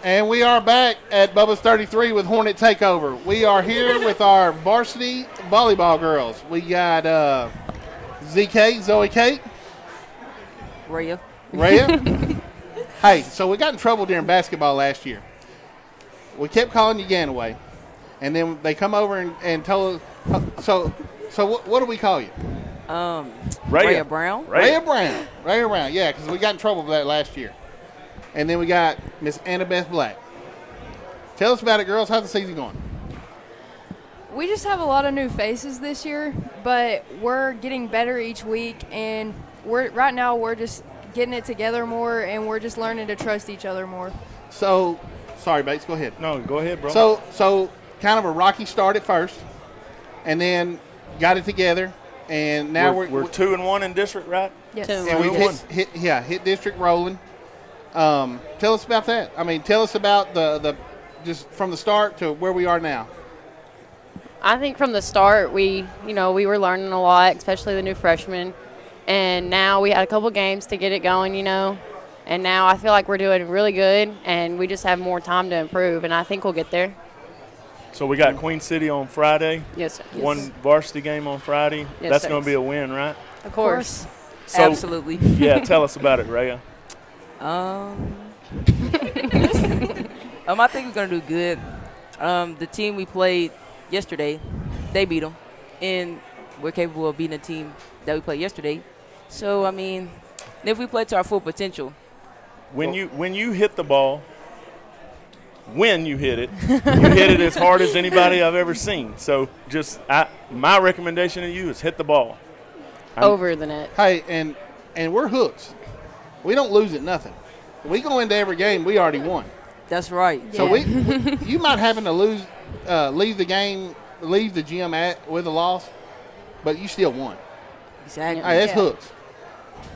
[SPEAKER 1] And we are back at Bubba's 33 with Hornet Takeover. We are here with our varsity volleyball girls. We got ZK, Zoe Kate.
[SPEAKER 3] Rhea.
[SPEAKER 1] Hey, so we got in trouble during basketball last year. We kept calling you Ganaway. And then they come over and told us, so what do we call you?
[SPEAKER 3] Rhea Brown.
[SPEAKER 1] Rhea Brown, yeah, because we got in trouble for that last year. And then we got Miss Annabeth Black. Tell us about it, girls. How's the season going?
[SPEAKER 15] We just have a lot of new faces this year, but we're getting better each week, and right now we're just getting it together more, and we're just learning to trust each other more.
[SPEAKER 1] So, sorry, Bates, go ahead.
[SPEAKER 4] No, go ahead, bro.
[SPEAKER 1] So kind of a rocky start at first, and then got it together, and now we're
[SPEAKER 4] 2-1 in district, right?
[SPEAKER 15] Yes.
[SPEAKER 1] And we hit district rolling. Tell us about that. I mean, tell us about the just from the start to where we are now.
[SPEAKER 16] I think from the start we were learning a lot, especially the new freshmen, and now we had a couple games to get it going, and now I feel like we're doing really good, and we just have more time to improve, and I think we'll get there.
[SPEAKER 4] So we got Queen City on Friday.
[SPEAKER 16] Yes, sir.
[SPEAKER 4] One varsity game on Friday.
[SPEAKER 16] Yes,
[SPEAKER 4] That's
[SPEAKER 16] sir.
[SPEAKER 4] going to be a win, right?
[SPEAKER 16] Of course.
[SPEAKER 4] So,
[SPEAKER 17] absolutely.
[SPEAKER 4] Yeah, tell us about it, Rhea.
[SPEAKER 17] I think we're gonna do good. The team we played yesterday, they beat them, and we're capable of beating the team that we played yesterday. So I mean, if we play to our full potential,
[SPEAKER 4] when you hit the ball, when you hit it as hard as anybody I've ever seen. So my recommendation to you is hit the ball
[SPEAKER 16] over the net.
[SPEAKER 1] Hey, and we're hooks. We don't lose at nothing. We go into every game, we already won.
[SPEAKER 17] That's right.
[SPEAKER 1] So you might happen to leave the gym with a loss, but you still won.
[SPEAKER 17] Exactly.
[SPEAKER 1] Hey, that's hooks.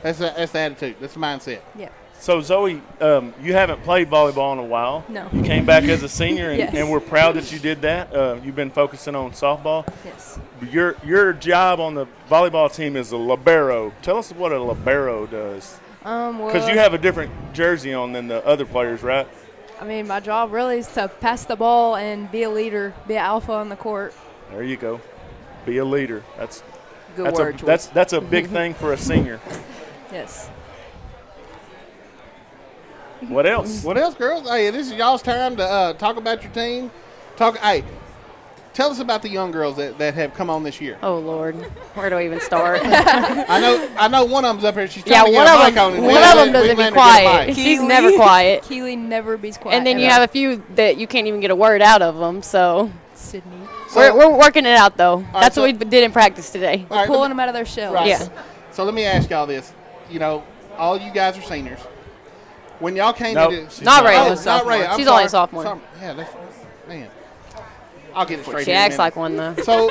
[SPEAKER 1] That's the attitude. That's the mindset.
[SPEAKER 15] Yeah.
[SPEAKER 4] So Zoe, you haven't played volleyball in a while.
[SPEAKER 15] No.
[SPEAKER 4] You came back as a senior, and,
[SPEAKER 15] Yes.
[SPEAKER 4] and we're proud that you did that. You've been focusing on softball.
[SPEAKER 15] Yes.
[SPEAKER 4] Your job on the volleyball team is a libero. Tell us what a libero does. Because you have a different jersey on than the other players, right?
[SPEAKER 15] I mean, my job really is to pass the ball and be a leader, be an alpha on the court.
[SPEAKER 4] There you go. Be a leader. That's
[SPEAKER 17] word choice.
[SPEAKER 4] That's a big thing for a senior.
[SPEAKER 15] Yes.
[SPEAKER 4] What else?
[SPEAKER 1] What else, girls? Hey, this is y'all's time to talk about your team. Hey, tell us about the young girls that have come on this year.
[SPEAKER 16] Oh Lord, where do I even start?
[SPEAKER 1] I know one of them's up here. She's trying to
[SPEAKER 16] one
[SPEAKER 1] get a
[SPEAKER 16] of
[SPEAKER 1] mic on.
[SPEAKER 16] them. One of them doesn't be quiet. She's never quiet.
[SPEAKER 15] Keely never be quiet.
[SPEAKER 16] And then you have a few that you can't even get a word out of them. So
[SPEAKER 15] Sydney.
[SPEAKER 16] we're working it out though. That's
[SPEAKER 1] so-
[SPEAKER 16] what we did in practice today.
[SPEAKER 1] All right,
[SPEAKER 15] Pulling them out of their shells.
[SPEAKER 1] Right.
[SPEAKER 16] Yeah.
[SPEAKER 1] So let me ask y'all this. All you guys are seniors. When y'all came
[SPEAKER 4] Nope,
[SPEAKER 1] into
[SPEAKER 4] she's
[SPEAKER 16] Not Rhea.
[SPEAKER 1] not Rhea. I'm
[SPEAKER 16] She's only a
[SPEAKER 1] sorry.
[SPEAKER 16] sophomore.
[SPEAKER 1] Yeah, that's man. I'll get it straight.
[SPEAKER 16] She
[SPEAKER 1] in a
[SPEAKER 16] acts
[SPEAKER 1] minute.
[SPEAKER 16] like one though.
[SPEAKER 1] So,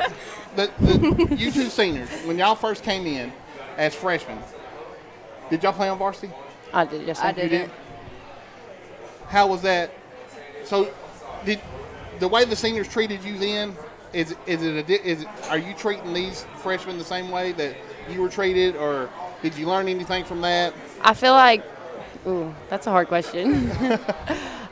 [SPEAKER 1] you two seniors, when y'all first came in as freshmen, did y'all play on varsity?
[SPEAKER 16] I did. Yes,
[SPEAKER 15] I
[SPEAKER 16] I
[SPEAKER 15] did.
[SPEAKER 16] did.
[SPEAKER 1] did. How was that? So, did the way the seniors treated you then? Are you treating these freshmen the same way that you were treated, or did you learn anything from that?
[SPEAKER 16] I feel like, that's a hard question.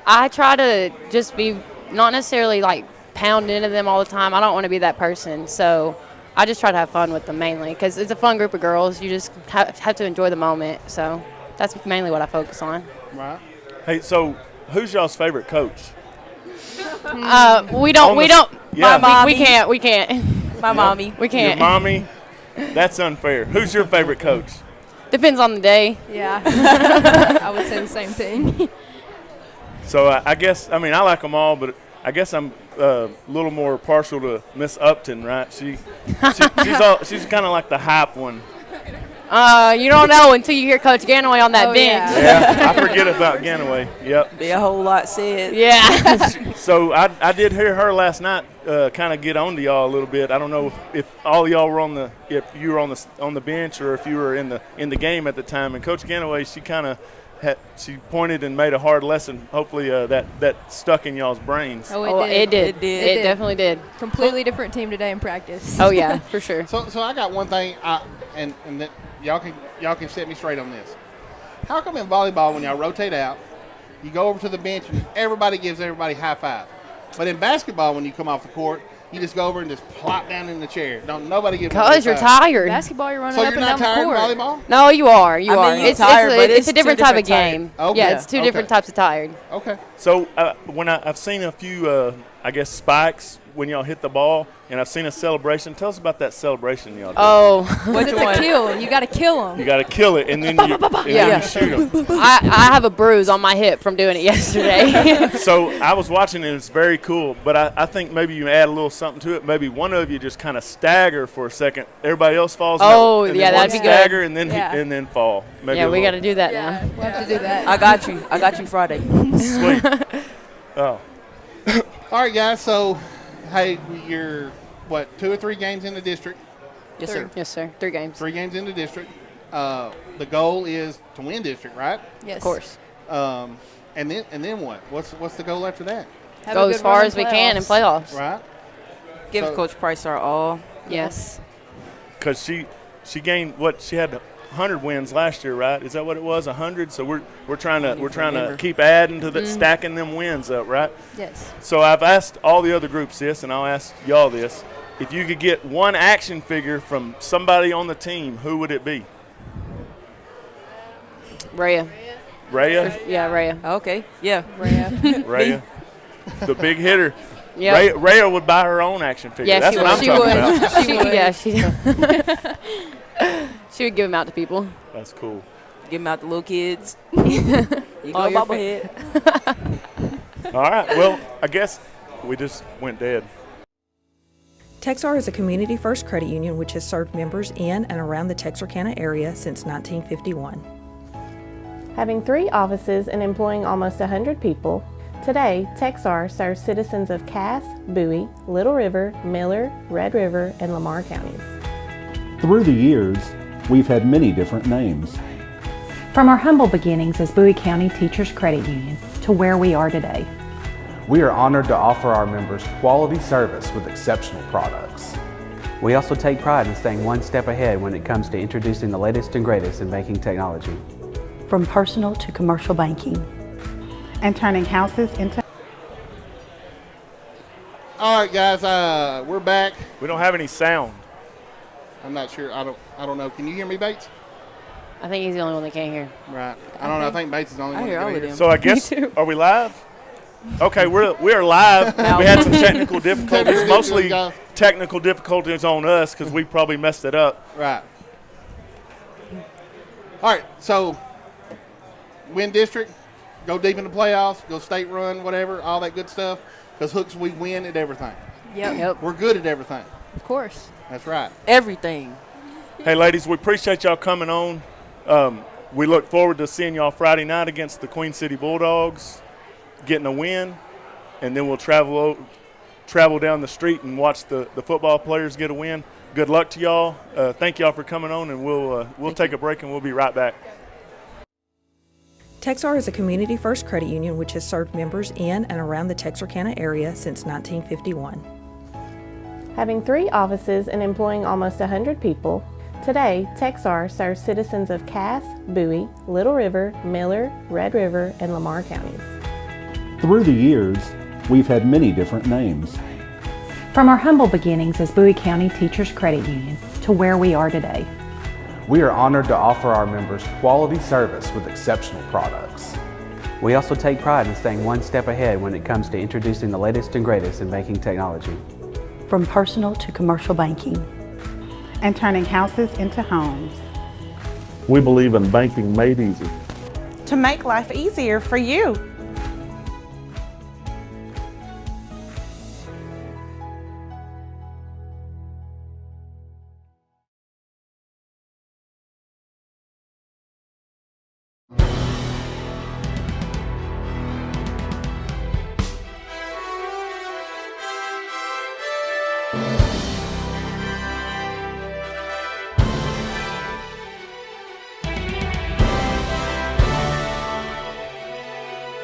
[SPEAKER 16] I try to just be not necessarily like pound into them all the time. I don't want to be that person. So I just try to have fun with them mainly because it's a fun group of girls. You just have to enjoy the moment. So that's mainly what I focus on.
[SPEAKER 1] Right.
[SPEAKER 4] Hey, so who's y'all's favorite coach?
[SPEAKER 16] We don't.
[SPEAKER 4] Yeah.
[SPEAKER 16] My mommy. We can't.
[SPEAKER 17] my mommy.
[SPEAKER 16] We can't.
[SPEAKER 4] Your mommy? That's unfair. Who's your favorite coach?
[SPEAKER 16] Depends on the day.
[SPEAKER 15] Yeah. I would say the same thing.
[SPEAKER 4] So I like them all, but I guess I'm a little more partial to Miss Upton, right? She's kind of like the hype one.
[SPEAKER 16] You don't know until you hear Coach Ganaway on that bench.
[SPEAKER 4] Yeah, I forget about Ganaway. Yep.
[SPEAKER 17] Be a whole lot said.
[SPEAKER 16] Yeah.
[SPEAKER 4] So I did hear her last night kind of get on to y'all a little bit. I don't know if all y'all were if you were on the bench or if you were in the game at the time. And Coach Ganaway, she pointed and made a hard lesson. Hopefully that stuck in y'all's brains.
[SPEAKER 16] It did. It definitely did.
[SPEAKER 15] Completely different team today in practice.
[SPEAKER 16] Oh yeah, for sure.
[SPEAKER 1] So I got one thing, and that y'all can set me straight on this. How come in volleyball when y'all rotate out, you go over to the bench and everybody gives everybody high five, but in basketball when you come off the court, you just go over and just plop down in the chair. Don't nobody give.
[SPEAKER 16] Because you're tired.
[SPEAKER 15] Basketball, you're running
[SPEAKER 1] So
[SPEAKER 15] up
[SPEAKER 1] you're
[SPEAKER 15] and
[SPEAKER 1] not
[SPEAKER 15] down the
[SPEAKER 1] tired in
[SPEAKER 15] court.
[SPEAKER 1] volleyball?
[SPEAKER 16] No, you are. You
[SPEAKER 17] I
[SPEAKER 16] are.
[SPEAKER 17] mean, you're tired, but
[SPEAKER 16] it's a different
[SPEAKER 17] two
[SPEAKER 16] type of
[SPEAKER 17] different
[SPEAKER 16] game.
[SPEAKER 1] Okay.
[SPEAKER 16] Yeah, it's two different types of tired.
[SPEAKER 1] Okay.
[SPEAKER 4] So when I've seen a few, I guess, spikes when y'all hit the ball, and I've seen a celebration. Tell us about that celebration y'all did.
[SPEAKER 16] Oh,
[SPEAKER 15] it's a kill. You got to kill them.
[SPEAKER 4] You got to kill it, and then you shoot them.
[SPEAKER 16] I have a bruise on my hip from doing it yesterday.
[SPEAKER 4] So I was watching it. It's very cool, but I think maybe you add a little something to it. Maybe one of you just kind of stagger for a second. Everybody else falls.
[SPEAKER 16] Oh,
[SPEAKER 4] and
[SPEAKER 16] yeah,
[SPEAKER 4] then
[SPEAKER 16] that'd be
[SPEAKER 4] stagger
[SPEAKER 16] good.
[SPEAKER 4] and then and then fall. Maybe
[SPEAKER 16] yeah, we got to do that now.
[SPEAKER 15] We'll have to do that.
[SPEAKER 17] I got you. I got you Friday.
[SPEAKER 4] Sweet. Oh.
[SPEAKER 1] All right, guys. So, hey, you're, 2 or 3 games in the district?
[SPEAKER 17] Yes, sir.
[SPEAKER 16] Yes, sir. 3 games.
[SPEAKER 1] 3 games in the district. The goal is to win district, right?
[SPEAKER 15] Yes.
[SPEAKER 16] Of course.
[SPEAKER 1] And then what? What's the goal after that?
[SPEAKER 16] Go as far as we can in playoffs.
[SPEAKER 1] Right.
[SPEAKER 17] Give Coach Price our all.
[SPEAKER 16] Yes.
[SPEAKER 4] Because she gained she had 100 wins last year, right? Is that what it was? 100. So we're trying to keep adding to the stacking them wins up, right?
[SPEAKER 15] Yes.
[SPEAKER 4] So I've asked all the other groups this, and I'll ask y'all this: if you could get one action figure from somebody on the team, who would it be?
[SPEAKER 16] Rhea.
[SPEAKER 4] Rhea?
[SPEAKER 16] Yeah, Rhea.
[SPEAKER 17] Okay. Yeah.
[SPEAKER 15] Rhea.
[SPEAKER 4] Rhea. The big hitter.
[SPEAKER 16] Yeah.
[SPEAKER 4] Rhea would buy her own action figure.
[SPEAKER 16] Yeah,
[SPEAKER 4] That's what I'm talking about.
[SPEAKER 16] She would. Yeah, she would give them out to people.
[SPEAKER 4] That's cool.
[SPEAKER 17] Give them out to little kids. You go bobblehead.
[SPEAKER 4] All right. Well, I guess we just went dead.
[SPEAKER 18] Texar is a community-first credit union which has served members in and around the Texarkana area since 1951.
[SPEAKER 19] Having 3 offices and employing almost 100 people, today Texar serves citizens of Cass, Bowie, Little River, Miller, Red River, and Lamar counties.
[SPEAKER 20] Through the years, we've had many different names.
[SPEAKER 21] From our humble beginnings as Bowie County Teachers Credit Union to where we are today.
[SPEAKER 22] We are honored to offer our members quality service with exceptional products.
[SPEAKER 23] We also take pride in staying one step ahead when it comes to introducing the latest and greatest in banking technology.
[SPEAKER 21] From personal to commercial banking. And turning houses into...
[SPEAKER 1] All right, guys, we're back.
[SPEAKER 4] We don't have any sound.
[SPEAKER 1] I'm not sure. I don't know. Can you hear me, Bates?
[SPEAKER 16] I think he's the only one that can't hear.
[SPEAKER 1] Right. I don't know. I think Bates is the only one that can hear.
[SPEAKER 4] So I guess, are we live? Okay, we are live. We had some technical difficulties, mostly technical difficulties on us because we probably messed it up.
[SPEAKER 1] Right. All right, so win district, go deep in the playoffs, go state run, whatever, all that good stuff. Because Hooks, we win at everything.
[SPEAKER 15] Yep.
[SPEAKER 1] We're good at everything.
[SPEAKER 15] Of course.
[SPEAKER 1] That's right.
[SPEAKER 17] Everything.
[SPEAKER 4] Hey, ladies, we appreciate y'all coming on. We look forward to seeing y'all Friday night against the Queen City Bulldogs, getting a win, and then we'll travel down the street and watch the football players get a win. Good luck to y'all. Thank y'all for coming on, and we'll take a break, and we'll be right back.
[SPEAKER 18] Texar is a community-first credit union which has served members in and around the Texarkana area since 1951.
[SPEAKER 19] Having 3 offices and employing almost 100 people, today Texar serves citizens of Cass, Bowie, Little River, Miller, Red River, and Lamar counties.
[SPEAKER 20] Through the years, we've had many different names.
[SPEAKER 21] From our humble beginnings as Bowie County Teachers Credit Union to where we are today.
[SPEAKER 22] We are honored to offer our members quality service with exceptional products.
[SPEAKER 23] We also take pride in staying one step ahead when it comes to introducing the latest and greatest in banking technology.
[SPEAKER 21] From personal to commercial banking. And turning houses into homes.
[SPEAKER 24] We believe in banking made easy.
[SPEAKER 25] To make life easier for you.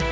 [SPEAKER 1] All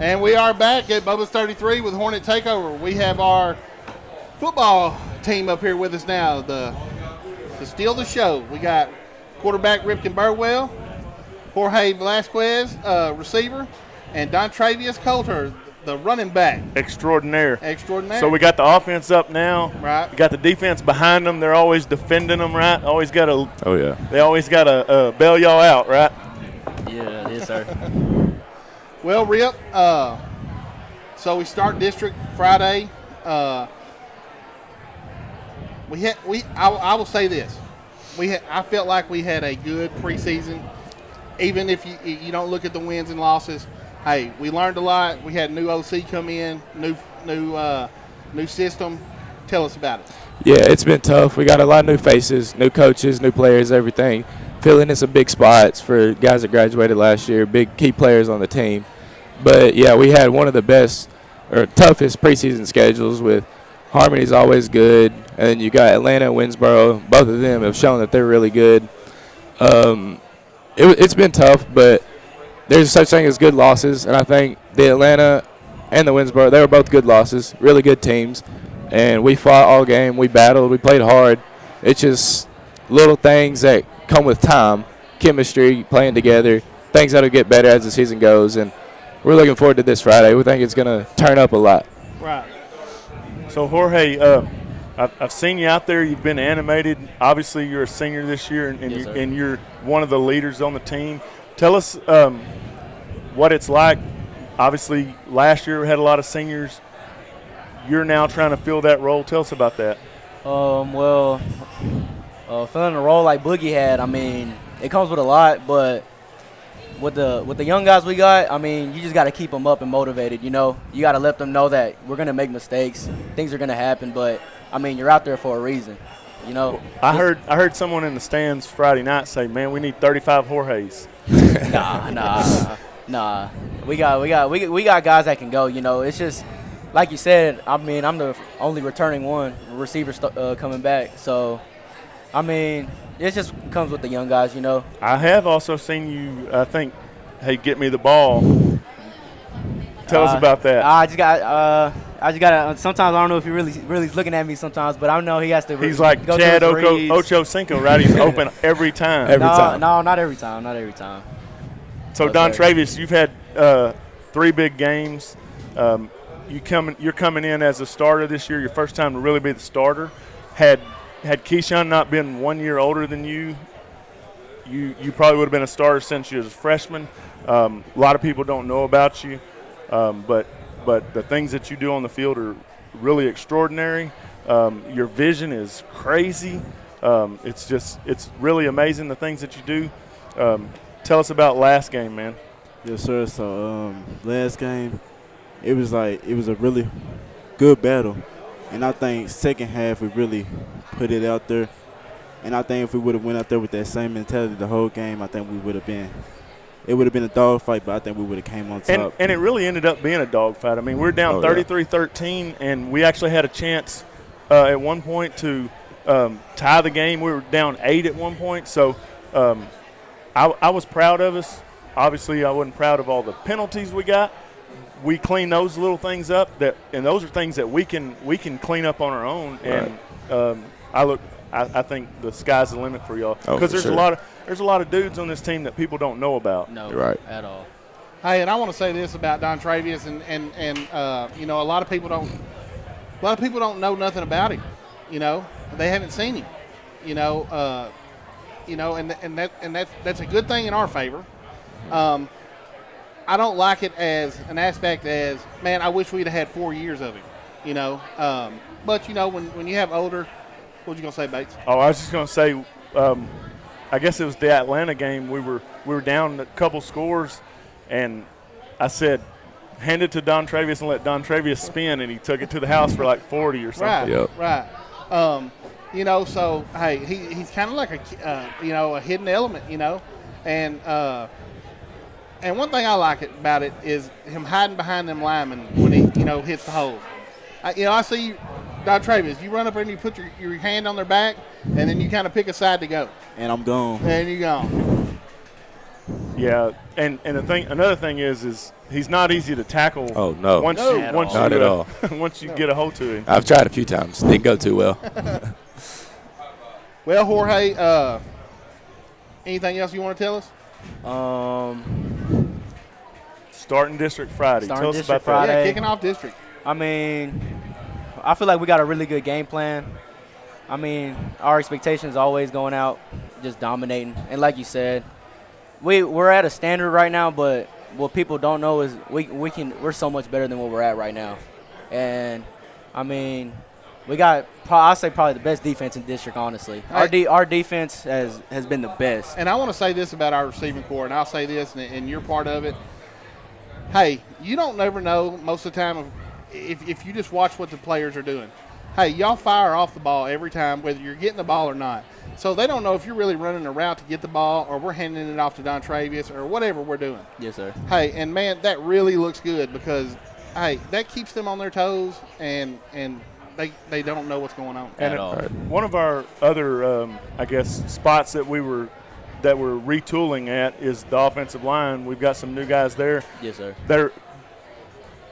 [SPEAKER 1] And we are back at Bubba's 33 with Hornet Takeover. We have our football team up here with us now to steal the show. We got quarterback Ripken Burwell, Jorge Velasquez, receiver, and Don Travius Coulter, the running back.
[SPEAKER 4] Extraordinaire.
[SPEAKER 1] So
[SPEAKER 4] we got the offense up now.
[SPEAKER 1] Right.
[SPEAKER 4] We got the defense behind them. They're always defending them, right? Always got to.
[SPEAKER 2] Oh yeah.
[SPEAKER 4] They always got to bail y'all out, right?
[SPEAKER 2] Yeah, yes sir.
[SPEAKER 1] Well, Rip, so we start district Friday. I will say this. I felt like we had a good preseason. Even if you don't look at the wins and losses, hey, we learned a lot. We had new OC come in, new system. Tell us about it.
[SPEAKER 2] Yeah, it's been tough. We got a lot of new faces, new coaches, new players, everything. Filling in some big spots for guys that graduated last year, big key players on the team. But, yeah, we had one of the best or toughest preseason schedules with Harmony's always good. And then you got Atlanta and Winsboro. Both of them have shown that they're really good. It's been tough, but there's such thing as good losses. And I think the Atlanta and the Winsboro, they were both good losses, really good teams. And we fought all game. We battled. We played hard. It's just little things that come with time, chemistry, playing together, things that will get better as the season goes. And we're looking forward to this Friday. We think it's going to turn up a lot.
[SPEAKER 1] Right.
[SPEAKER 4] So, Jorge, I've seen you out there. You've been animated. Obviously, you're a senior this year, and you're one of the leaders on the team. Tell us what it's like. Obviously, last year we had a lot of seniors. You're now trying to fill that role. Tell us about that.
[SPEAKER 5] Filling a role like Boogie had, I mean, it comes with a lot, but with the young guys we got, I mean, you just got to keep them up and motivated, you know. You got to let them know that we're going to make mistakes. Things are going to happen, but, I mean, you're out there for a reason, you know.
[SPEAKER 4] I heard someone in the stands Friday night say, man, we need 35 Jorges.
[SPEAKER 5] Nah. We got guys that can go, you know. It's just, like you said, I mean, I'm the only returning one, receiver coming back. So, I mean, it just comes with the young guys, you know.
[SPEAKER 4] I have also seen you, I think, hey, get me the ball. Tell us about that.
[SPEAKER 5] I just got sometimes I don't know if he really looking at me sometimes, but I know he has to.
[SPEAKER 4] He's like Chad Ochocinco, right? He's open every time.
[SPEAKER 5] No, not every time. Not every time.
[SPEAKER 4] So, Don Travius, you've had 3 big games. You're coming in as a starter this year. Your first time to really be the starter. Had Keyshawn not been 1 year older than you probably would have been a starter since you was a freshman. A lot of people don't know about you, but the things that you do on the field are really extraordinary. Your vision is crazy. It's really amazing the things that you do. Tell us about last game, man.
[SPEAKER 7] Yes, sir. So last game, it was a really good battle. And I think second half we really put it out there. And I think if we would have went out there with that same mentality the whole game, I think it would have been a dogfight, but I think we would have came on top.
[SPEAKER 4] And it really ended up being a dogfight. I mean, we're down 33-13, and we actually had a chance at one point to tie the game. We were down 8 at one point. So I was proud of us. Obviously, I wasn't proud of all the penalties we got. We clean those little things up, and those are things that we can clean up on our own.
[SPEAKER 2] Right.
[SPEAKER 4] And I think the sky's the limit for y'all because there's a lot of dudes on this team that people don't know about.
[SPEAKER 5] No,
[SPEAKER 2] right.
[SPEAKER 5] At all.
[SPEAKER 1] Hey, and I want to say this about Don Travius, and you know, a lot of people don't know nothing about him. You know, they haven't seen him. You know, and that's a good thing in our favor. I don't like it as an aspect as, man, I wish we'd have had 4 years of him, you know. But, you know, when you have older, what was you going to say, Bates?
[SPEAKER 4] Oh, I was just going to say, I guess it was the Atlanta game. We were down a couple scores, and I said, hand it to Don Travius and let Don Travius spin, and he took it to the house for like 40 or something.
[SPEAKER 1] Right. You know, so, hey, he's kind of like a hidden element, you know. And one thing I like about it is him hiding behind them linemen when he, you know, hits the hole. I see you, Don Travius, you run up and you put your hand on their back, and then you kind of pick a side to go.
[SPEAKER 7] And I'm gone.
[SPEAKER 1] And you're gone.
[SPEAKER 4] Yeah, and another thing is he's not easy to tackle.
[SPEAKER 2] Oh, no. Not at all.
[SPEAKER 4] Once you get a hold to him.
[SPEAKER 2] I've tried a few times. Didn't go too well.
[SPEAKER 1] Well, Jorge, anything else you want to tell us?
[SPEAKER 4] Starting district Friday.
[SPEAKER 5] Starting
[SPEAKER 4] Tell us
[SPEAKER 5] district
[SPEAKER 4] about that.
[SPEAKER 5] Friday.
[SPEAKER 1] Yeah, kicking off district.
[SPEAKER 5] I mean, I feel like we got a really good game plan. I mean, our expectations always going out, just dominating. And like you said, we're at a standard right now, but what people don't know is we're so much better than what we're at right now. And I mean, we got I'll say probably the best defense in district, honestly. Our defense has been the best.
[SPEAKER 1] And I want to say this about our receiving corps, and I'll say this, and you're part of it. Hey, you don't never know most of the time if you just watch what the players are doing. Hey, y'all fire off the ball every time, whether you're getting the ball or not. So they don't know if you're really running a route to get the ball or we're handing it off to Don Travius or whatever we're doing.
[SPEAKER 5] Yes, sir.
[SPEAKER 1] Hey, and, man, that really looks good because, hey, that keeps them on their toes and they don't know what's going on
[SPEAKER 4] And
[SPEAKER 1] at all.
[SPEAKER 4] One of our other, I guess, spots that we're retooling at is the offensive line. We've got some new guys there.
[SPEAKER 5] Yes, sir.
[SPEAKER 4] They're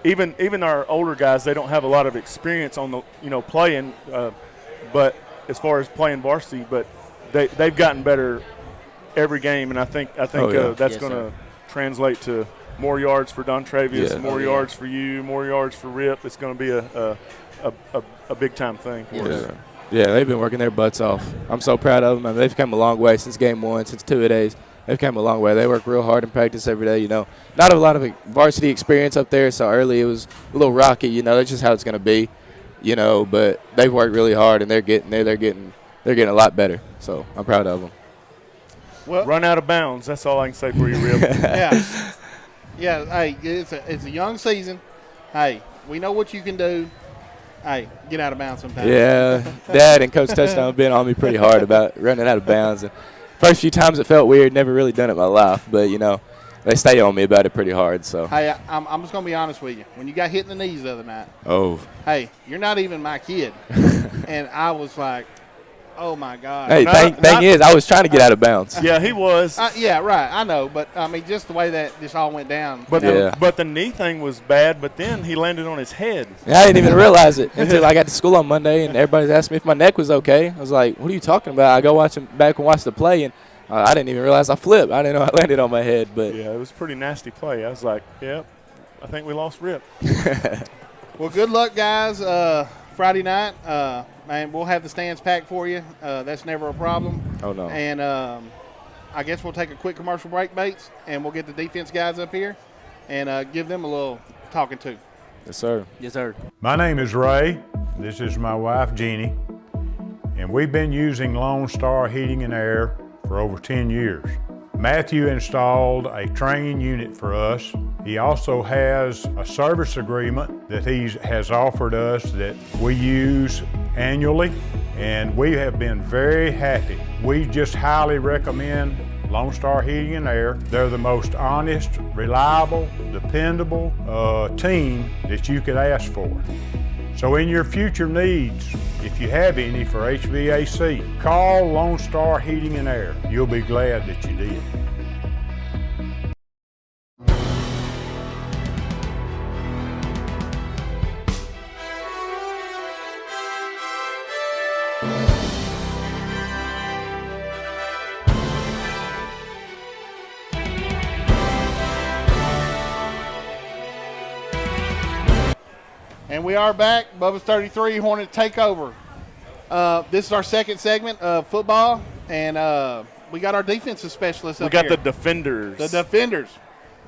[SPEAKER 4] even our older guys. They don't have a lot of experience on the playing, but as far as playing varsity, but they've gotten better every game, and I think that's going to translate to more yards for Don Travius, more yards for you, more yards for Rip. It's going to be a big time thing for us.
[SPEAKER 2] Yeah, they've been working their butts off. I'm so proud of them. I mean, they've come a long way since game one, since 2-a-days. They've come a long way. They work real hard in practice every day. Not a lot of varsity experience up there, so early it was a little rocky. That's just how it's going to be. But they've worked really hard and they're getting there. They're getting a lot better. So I'm proud of them.
[SPEAKER 4] Well, run out of bounds. That's all I can say for you, Rip.
[SPEAKER 1] Yeah. Hey, it's a young season. Hey, we know what you can do. Hey, get out of bounds sometimes.
[SPEAKER 2] Yeah, Dad and Coach Touchdown have been on me pretty hard about running out of bounds. And first few times it felt weird. Never really done it in my life, but they stay on me about it pretty hard. So
[SPEAKER 1] hey, I'm just gonna be honest with you. When you got hit in the knees the other night, hey, you're not even my kid, and I was like, oh my God.
[SPEAKER 2] Hey, thing is, I was trying to get out of bounds.
[SPEAKER 4] Yeah, he was.
[SPEAKER 1] Yeah, right. I know, but I mean, just the way that this all went down.
[SPEAKER 4] But the knee thing was bad. But then he landed on his head.
[SPEAKER 2] Yeah, I didn't even realize it until I got to school on Monday, and everybody's asked me if my neck was okay. I was like, "What are you talking about?" I go back and watch the play, and I didn't even realize I flipped. I didn't know I landed on my head. But
[SPEAKER 4] yeah, it was a pretty nasty play. I was like, "Yep, I think we lost Rip."
[SPEAKER 1] Well, good luck, guys. Friday night, man, we'll have the stands packed for you. That's never a problem.
[SPEAKER 2] Oh, no.
[SPEAKER 1] And I guess we'll take a quick commercial break, Bates, and we'll get the defense guys up here and give them a little talking to.
[SPEAKER 2] Yes, sir.
[SPEAKER 5] Yes, sir.
[SPEAKER 6] My name is Ray. This is my wife, Jeannie. And we've been using Lone Star Heating and Air for over 10 years. Matthew installed a training unit for us. He also has a service agreement that he has offered us that we use annually, and we have been very happy. We just highly recommend Lone Star Heating and Air. They're the most honest, reliable, dependable team that you could ask for. So in your future needs, if you have any for HVAC, call Lone Star Heating and Air. You'll be glad that you did.
[SPEAKER 1] And we are back. Bubba's 33, Hornet Takeover. This is our second segment of football, and we got our defensive specialists up here.
[SPEAKER 4] We got the defenders.
[SPEAKER 1] The defenders.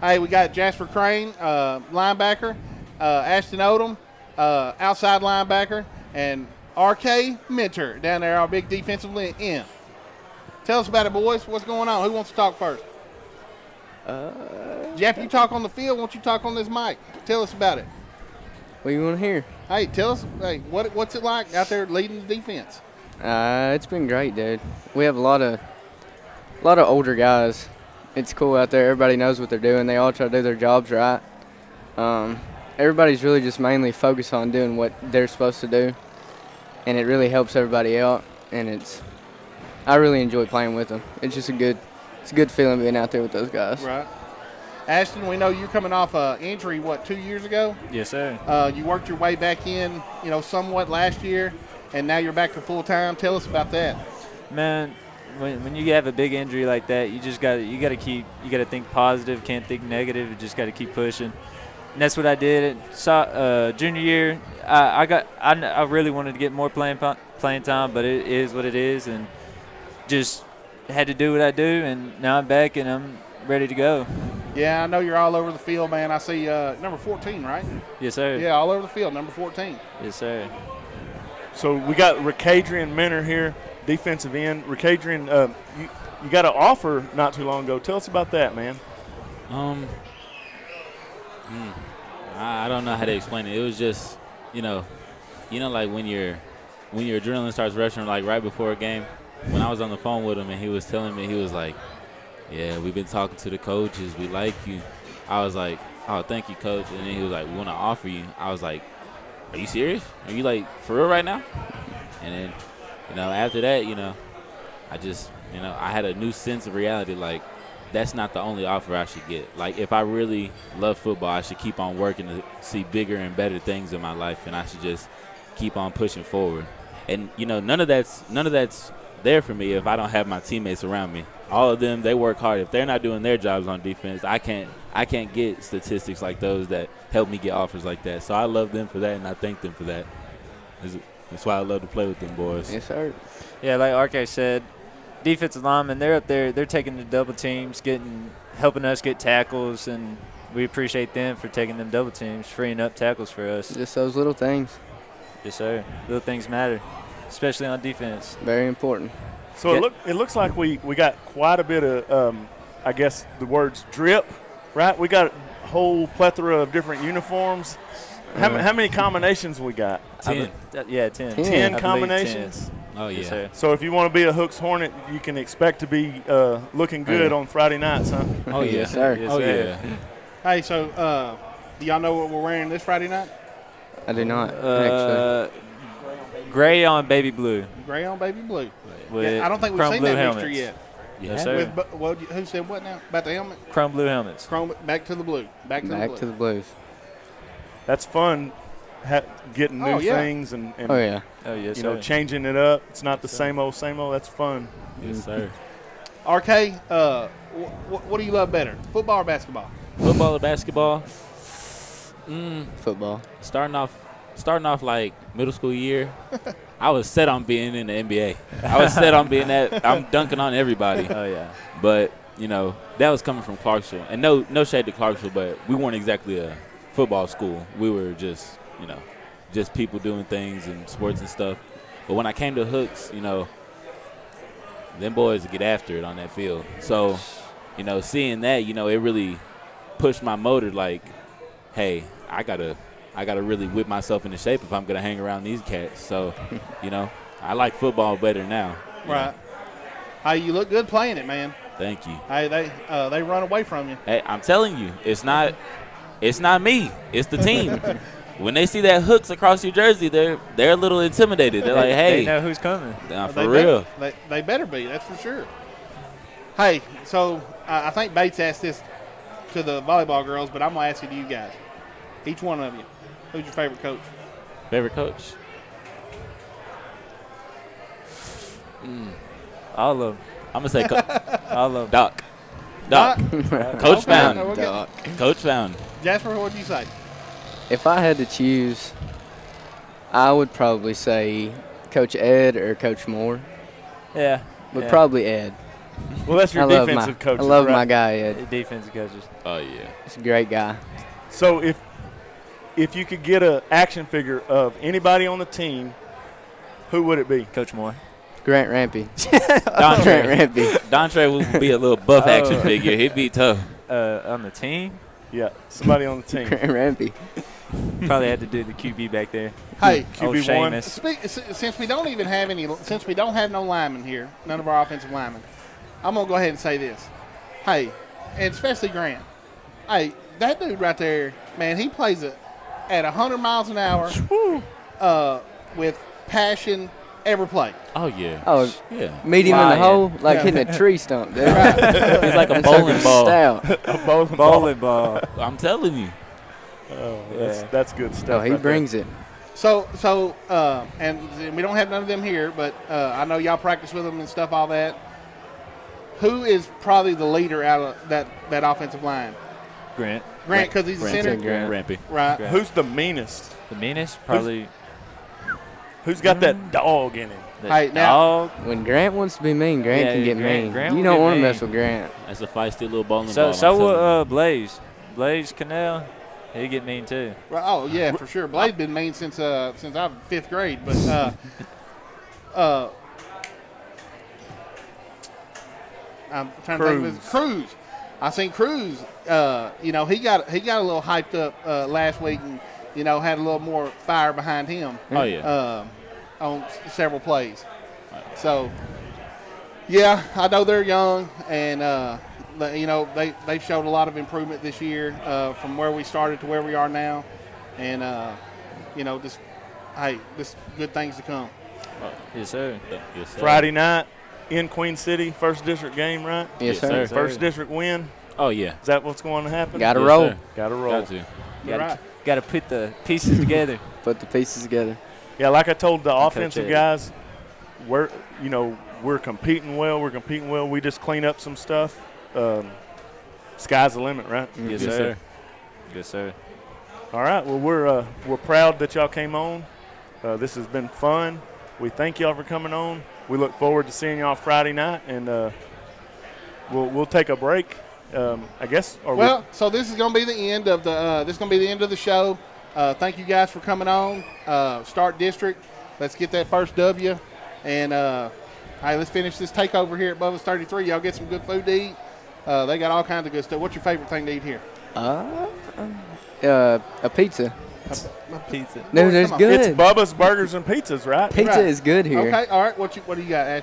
[SPEAKER 1] Hey, we got Jasper Crane, linebacker, Ashton Odom, outside linebacker, and RK Mentor down there, our big defensive end. Tell us about it, boys. What's going on? Who wants to talk first? Jeff, you talk on the field. Won't you talk on this mic? Tell us about it.
[SPEAKER 8] What do you want to hear?
[SPEAKER 1] Hey, tell us, what's it like out there leading the defense?
[SPEAKER 8] It's been great, dude. We have a lot of older guys. It's cool out there. Everybody knows what they're doing. They all try to do their jobs right. Everybody's really just mainly focused on doing what they're supposed to do, and it really helps everybody out. And I really enjoy playing with them. It's just a good It's a good feeling being out there with those guys.
[SPEAKER 1] Right. Ashton, we know you're coming off an injury, 2 years ago?
[SPEAKER 9] Yes, sir.
[SPEAKER 1] You worked your way back in, somewhat last year, and now you're back to full-time. Tell us about that.
[SPEAKER 9] Man, when you have a big injury like that, you got to think positive, can't think negative. You just got to keep pushing. And that's what I did. Junior year, I really wanted to get more playing time, but it is what it is, and just had to do what I do, and now I'm back and I'm ready to go.
[SPEAKER 1] Yeah, I know you're all over the field, man. I see number 14, right?
[SPEAKER 9] Yes, sir.
[SPEAKER 1] Yeah, all over the field, number 14.
[SPEAKER 9] Yes, sir.
[SPEAKER 4] So we got Ricadrian Minner here, defensive end. Ricadrian, you got an offer not too long ago. Tell us about that, man.
[SPEAKER 10] I don't know how to explain it. It was just, like when your adrenaline starts rushing, like right before a game. When I was on the phone with him and he was telling me, he was like, yeah, we've been talking to the coaches. We like you. I was like, oh, thank you, coach. And then he was like, we want to offer you. I was like, are you serious? Are you like for real right now? And then, after that, I just, I had a new sense of reality. Like, that's not the only offer I should get. Like, if I really love football, I should keep on working to see bigger and better things in my life, and I should just keep on pushing forward. And, none of that's there for me if I don't have my teammates around me. All of them, they work hard. If they're not doing their jobs on defense, I can't get statistics like those that help me get offers like that. So I love them for that, and I thank them for that. That's why I love to play with them boys.
[SPEAKER 8] Yes, sir.
[SPEAKER 9] Yeah, like RK said, defensive linemen, they're up there. They're taking the double teams, helping us get tackles, and we appreciate them for taking them double teams, freeing up tackles for us.
[SPEAKER 8] Just those little things.
[SPEAKER 9] Yes, sir. Little things matter, especially on defense.
[SPEAKER 8] Very important.
[SPEAKER 4] So it looks like we got quite a bit of, I guess, the words drip, right? We got a whole plethora of different uniforms. How many combinations we got?
[SPEAKER 9] 10. 10.
[SPEAKER 4] 10 combinations?
[SPEAKER 10] 10. Oh, yeah.
[SPEAKER 9] Yes,
[SPEAKER 4] so if you want to be a Hooks Hornet, you can expect to be looking good on Friday nights, huh?
[SPEAKER 10] Oh, yeah.
[SPEAKER 8] Yes, sir.
[SPEAKER 10] Yes, sir.
[SPEAKER 1] Yeah. Hey, so do y'all know what we're wearing this Friday night?
[SPEAKER 8] I do not, actually.
[SPEAKER 9] Gray on baby blue.
[SPEAKER 1] Gray on baby blue.
[SPEAKER 9] With
[SPEAKER 1] I don't think we've
[SPEAKER 9] chrome
[SPEAKER 1] seen
[SPEAKER 9] blue
[SPEAKER 1] that
[SPEAKER 9] helmets.
[SPEAKER 1] mixture yet.
[SPEAKER 9] Yes, sir.
[SPEAKER 1] Who said what now? About the helmet?
[SPEAKER 9] Chrome blue helmets.
[SPEAKER 1] Back to the blue. Back to the
[SPEAKER 8] blues.
[SPEAKER 4] That's fun, getting new things and
[SPEAKER 8] oh, yeah.
[SPEAKER 9] Oh, yes,
[SPEAKER 4] changing it up. It's not the same old. That's fun.
[SPEAKER 10] Yes, sir.
[SPEAKER 1] RK, what do you love better, football or basketball?
[SPEAKER 10] Football or basketball?
[SPEAKER 8] Football.
[SPEAKER 10] Starting off like middle school year, I was set on being in the NBA. I was set on being that. I'm dunking on everybody.
[SPEAKER 9] Oh, yeah.
[SPEAKER 10] But, that was coming from Clarksville. And no shade to Clarksville, but we weren't exactly a football school. We were just, just people doing things and sports and stuff. But when I came to Hooks, them boys would get after it on that field. So, seeing that, it really pushed my motor like, hey, I gotta really whip myself into shape if I'm gonna hang around these cats. So, I like football better now.
[SPEAKER 1] Right. Hey, you look good playing it, man.
[SPEAKER 10] Thank you.
[SPEAKER 1] Hey, they run away from you.
[SPEAKER 10] Hey, I'm telling you, it's not me. It's the team. When they see that Hooks across your jersey, they're a little intimidated. They're like, hey,
[SPEAKER 9] they know who's coming.
[SPEAKER 10] Nah, for real.
[SPEAKER 1] They better be. That's for sure. Hey, so I think Bates asked this to the volleyball girls, but I'm gonna ask it to you guys. Each one of you. Who's your favorite coach?
[SPEAKER 10] Favorite coach?
[SPEAKER 9] All of them.
[SPEAKER 10] I'm going to say
[SPEAKER 9] all of them.
[SPEAKER 10] Doc. Coach found.
[SPEAKER 1] Okay.
[SPEAKER 10] Coach found.
[SPEAKER 1] Jasper, what do you say?
[SPEAKER 8] If I had to choose, I would probably say Coach Ed or Coach Moore.
[SPEAKER 9] Yeah.
[SPEAKER 8] But probably Ed.
[SPEAKER 4] Well, that's your defensive coach.
[SPEAKER 8] I love my guy, Ed.
[SPEAKER 9] Defensive coaches.
[SPEAKER 10] Oh, yeah.
[SPEAKER 8] He's a great guy.
[SPEAKER 4] So if you could get an action figure of anybody on the team, who would it be?
[SPEAKER 9] Coach Moore.
[SPEAKER 8] Grant Rampy.
[SPEAKER 10] Grant Rampy. Dontre would be a little buff action figure. He'd be tough.
[SPEAKER 9] On the team?
[SPEAKER 4] Yeah, somebody on the team.
[SPEAKER 8] Grant Rampy.
[SPEAKER 9] Probably had to do the QB back there.
[SPEAKER 1] Hey,
[SPEAKER 4] QB1.
[SPEAKER 1] Since we don't even have since we don't have no linemen here, none of our offensive linemen, I'm gonna go ahead and say this. Hey, and especially Grant. Hey, that dude right there, man, he plays it at 100 miles an hour with passion ever played.
[SPEAKER 10] Oh yeah.
[SPEAKER 8] Oh
[SPEAKER 10] yeah.
[SPEAKER 8] Meet him in the
[SPEAKER 9] Flying.
[SPEAKER 8] hole like hitting a tree stump, dude.
[SPEAKER 10] He's like a bowling ball.
[SPEAKER 4] A
[SPEAKER 9] Bowling ball.
[SPEAKER 10] I'm telling you.
[SPEAKER 4] Oh, that's good stuff.
[SPEAKER 8] Oh, he
[SPEAKER 4] right
[SPEAKER 8] brings it.
[SPEAKER 1] So, and we don't have none of them here, but I know y'all practice with them and stuff, all that. Who is probably the leader out of that offensive line?
[SPEAKER 9] Grant.
[SPEAKER 1] Grant, because he's the center.
[SPEAKER 10] Rampy.
[SPEAKER 1] Right.
[SPEAKER 4] there. Who's the meanest?
[SPEAKER 9] The meanest? Probably.
[SPEAKER 4] Who's got that dog in him?
[SPEAKER 9] The
[SPEAKER 1] Hey, now-
[SPEAKER 9] dog.
[SPEAKER 8] When Grant wants to be mean, Grant
[SPEAKER 9] Yeah,
[SPEAKER 8] can get
[SPEAKER 9] Grant-
[SPEAKER 8] mean.
[SPEAKER 9] Grant
[SPEAKER 8] You
[SPEAKER 9] will
[SPEAKER 8] don't
[SPEAKER 9] get
[SPEAKER 8] want to
[SPEAKER 9] mean.
[SPEAKER 8] mess with Grant.
[SPEAKER 10] That's a feisty little bowling
[SPEAKER 9] So
[SPEAKER 10] ball.
[SPEAKER 9] so
[SPEAKER 10] I'm telling you.
[SPEAKER 9] will Blaze. Blaze Cannell. He get mean too.
[SPEAKER 1] Right, oh yeah, for sure. Blade's been mean since I'm 5th grade, but I'm trying to think of his Cruz. I seen Cruz. He got a little hyped up last week, and had a little more fire behind him.
[SPEAKER 10] Oh yeah.
[SPEAKER 1] On several plays. So yeah, I know they're young, and they've showed a lot of improvement this year from where we started to where we are now, and just good things to come.
[SPEAKER 9] Yes, sir.
[SPEAKER 10] Yes, sir.
[SPEAKER 4] Friday night in Queen City, first district game, right?
[SPEAKER 8] Yes, sir.
[SPEAKER 4] First district win.
[SPEAKER 10] Oh yeah.
[SPEAKER 4] Is that what's going to happen?
[SPEAKER 8] Got to
[SPEAKER 10] Yes,
[SPEAKER 8] roll.
[SPEAKER 10] sir.
[SPEAKER 4] Got to roll.
[SPEAKER 10] Got to.
[SPEAKER 9] Got to put the pieces together.
[SPEAKER 8] Put the pieces together.
[SPEAKER 4] Yeah, like I told the
[SPEAKER 9] Coach
[SPEAKER 4] offensive
[SPEAKER 9] Eddie.
[SPEAKER 4] guys, we're competing well. We're competing well. We just clean up some stuff. Sky's the limit, right?
[SPEAKER 9] Yes,
[SPEAKER 10] Yes,
[SPEAKER 9] sir.
[SPEAKER 10] sir.
[SPEAKER 9] Yes, sir.
[SPEAKER 4] All right. Well, we're proud that y'all came on. This has been fun. We thank y'all for coming on. We look forward to seeing y'all Friday night, and we'll take a break. I guess.
[SPEAKER 1] So this is going to be the end of the show. Thank you guys for coming on. Start district. Let's get that first W, and hey, let's finish this takeover here at Bubba's 33. Y'all get some good food to eat. They got all kinds of good stuff. What's your favorite thing to eat here?
[SPEAKER 8] A pizza.
[SPEAKER 9] Pizza.
[SPEAKER 8] No, that's
[SPEAKER 1] come on.
[SPEAKER 8] good.
[SPEAKER 4] It's Bubba's Burgers and Pizzas, right?
[SPEAKER 8] Pizza is good here.
[SPEAKER 1] Okay, all right. What do you got, Ash?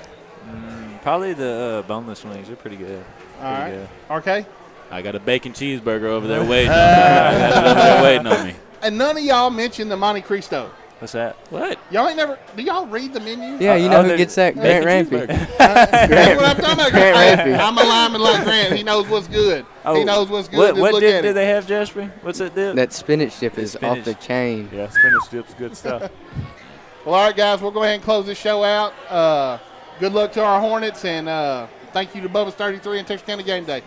[SPEAKER 9] Probably the boneless wings. They're pretty good.
[SPEAKER 1] All right. Okay.
[SPEAKER 10] I got a bacon cheeseburger over there waiting on me. I got it over there waiting on me.
[SPEAKER 1] And none of y'all mentioned the Monte Cristo.
[SPEAKER 9] What's that?
[SPEAKER 10] What?
[SPEAKER 1] Y'all ain't never. Do y'all read the menu?
[SPEAKER 8] Yeah, you know who gets that? Grant Rampy.
[SPEAKER 1] That's what I'm talking about.
[SPEAKER 8] Grant
[SPEAKER 1] Hey,
[SPEAKER 8] Rampy.
[SPEAKER 1] I'm a lineman like Grant. He knows what's good. He knows what's good. Just
[SPEAKER 9] What
[SPEAKER 1] look
[SPEAKER 9] dip
[SPEAKER 1] at
[SPEAKER 9] do
[SPEAKER 1] it.
[SPEAKER 9] they have, Jasper? What's that dip?
[SPEAKER 8] That spinach dip is
[SPEAKER 9] spinach.
[SPEAKER 8] off the chain.
[SPEAKER 4] Yeah, spinach dip's good stuff.
[SPEAKER 1] Well, all right, guys. We'll go ahead and close this show out. Good luck to our Hornets, and thank you to Bubba's 33 and Texarkana Game Day.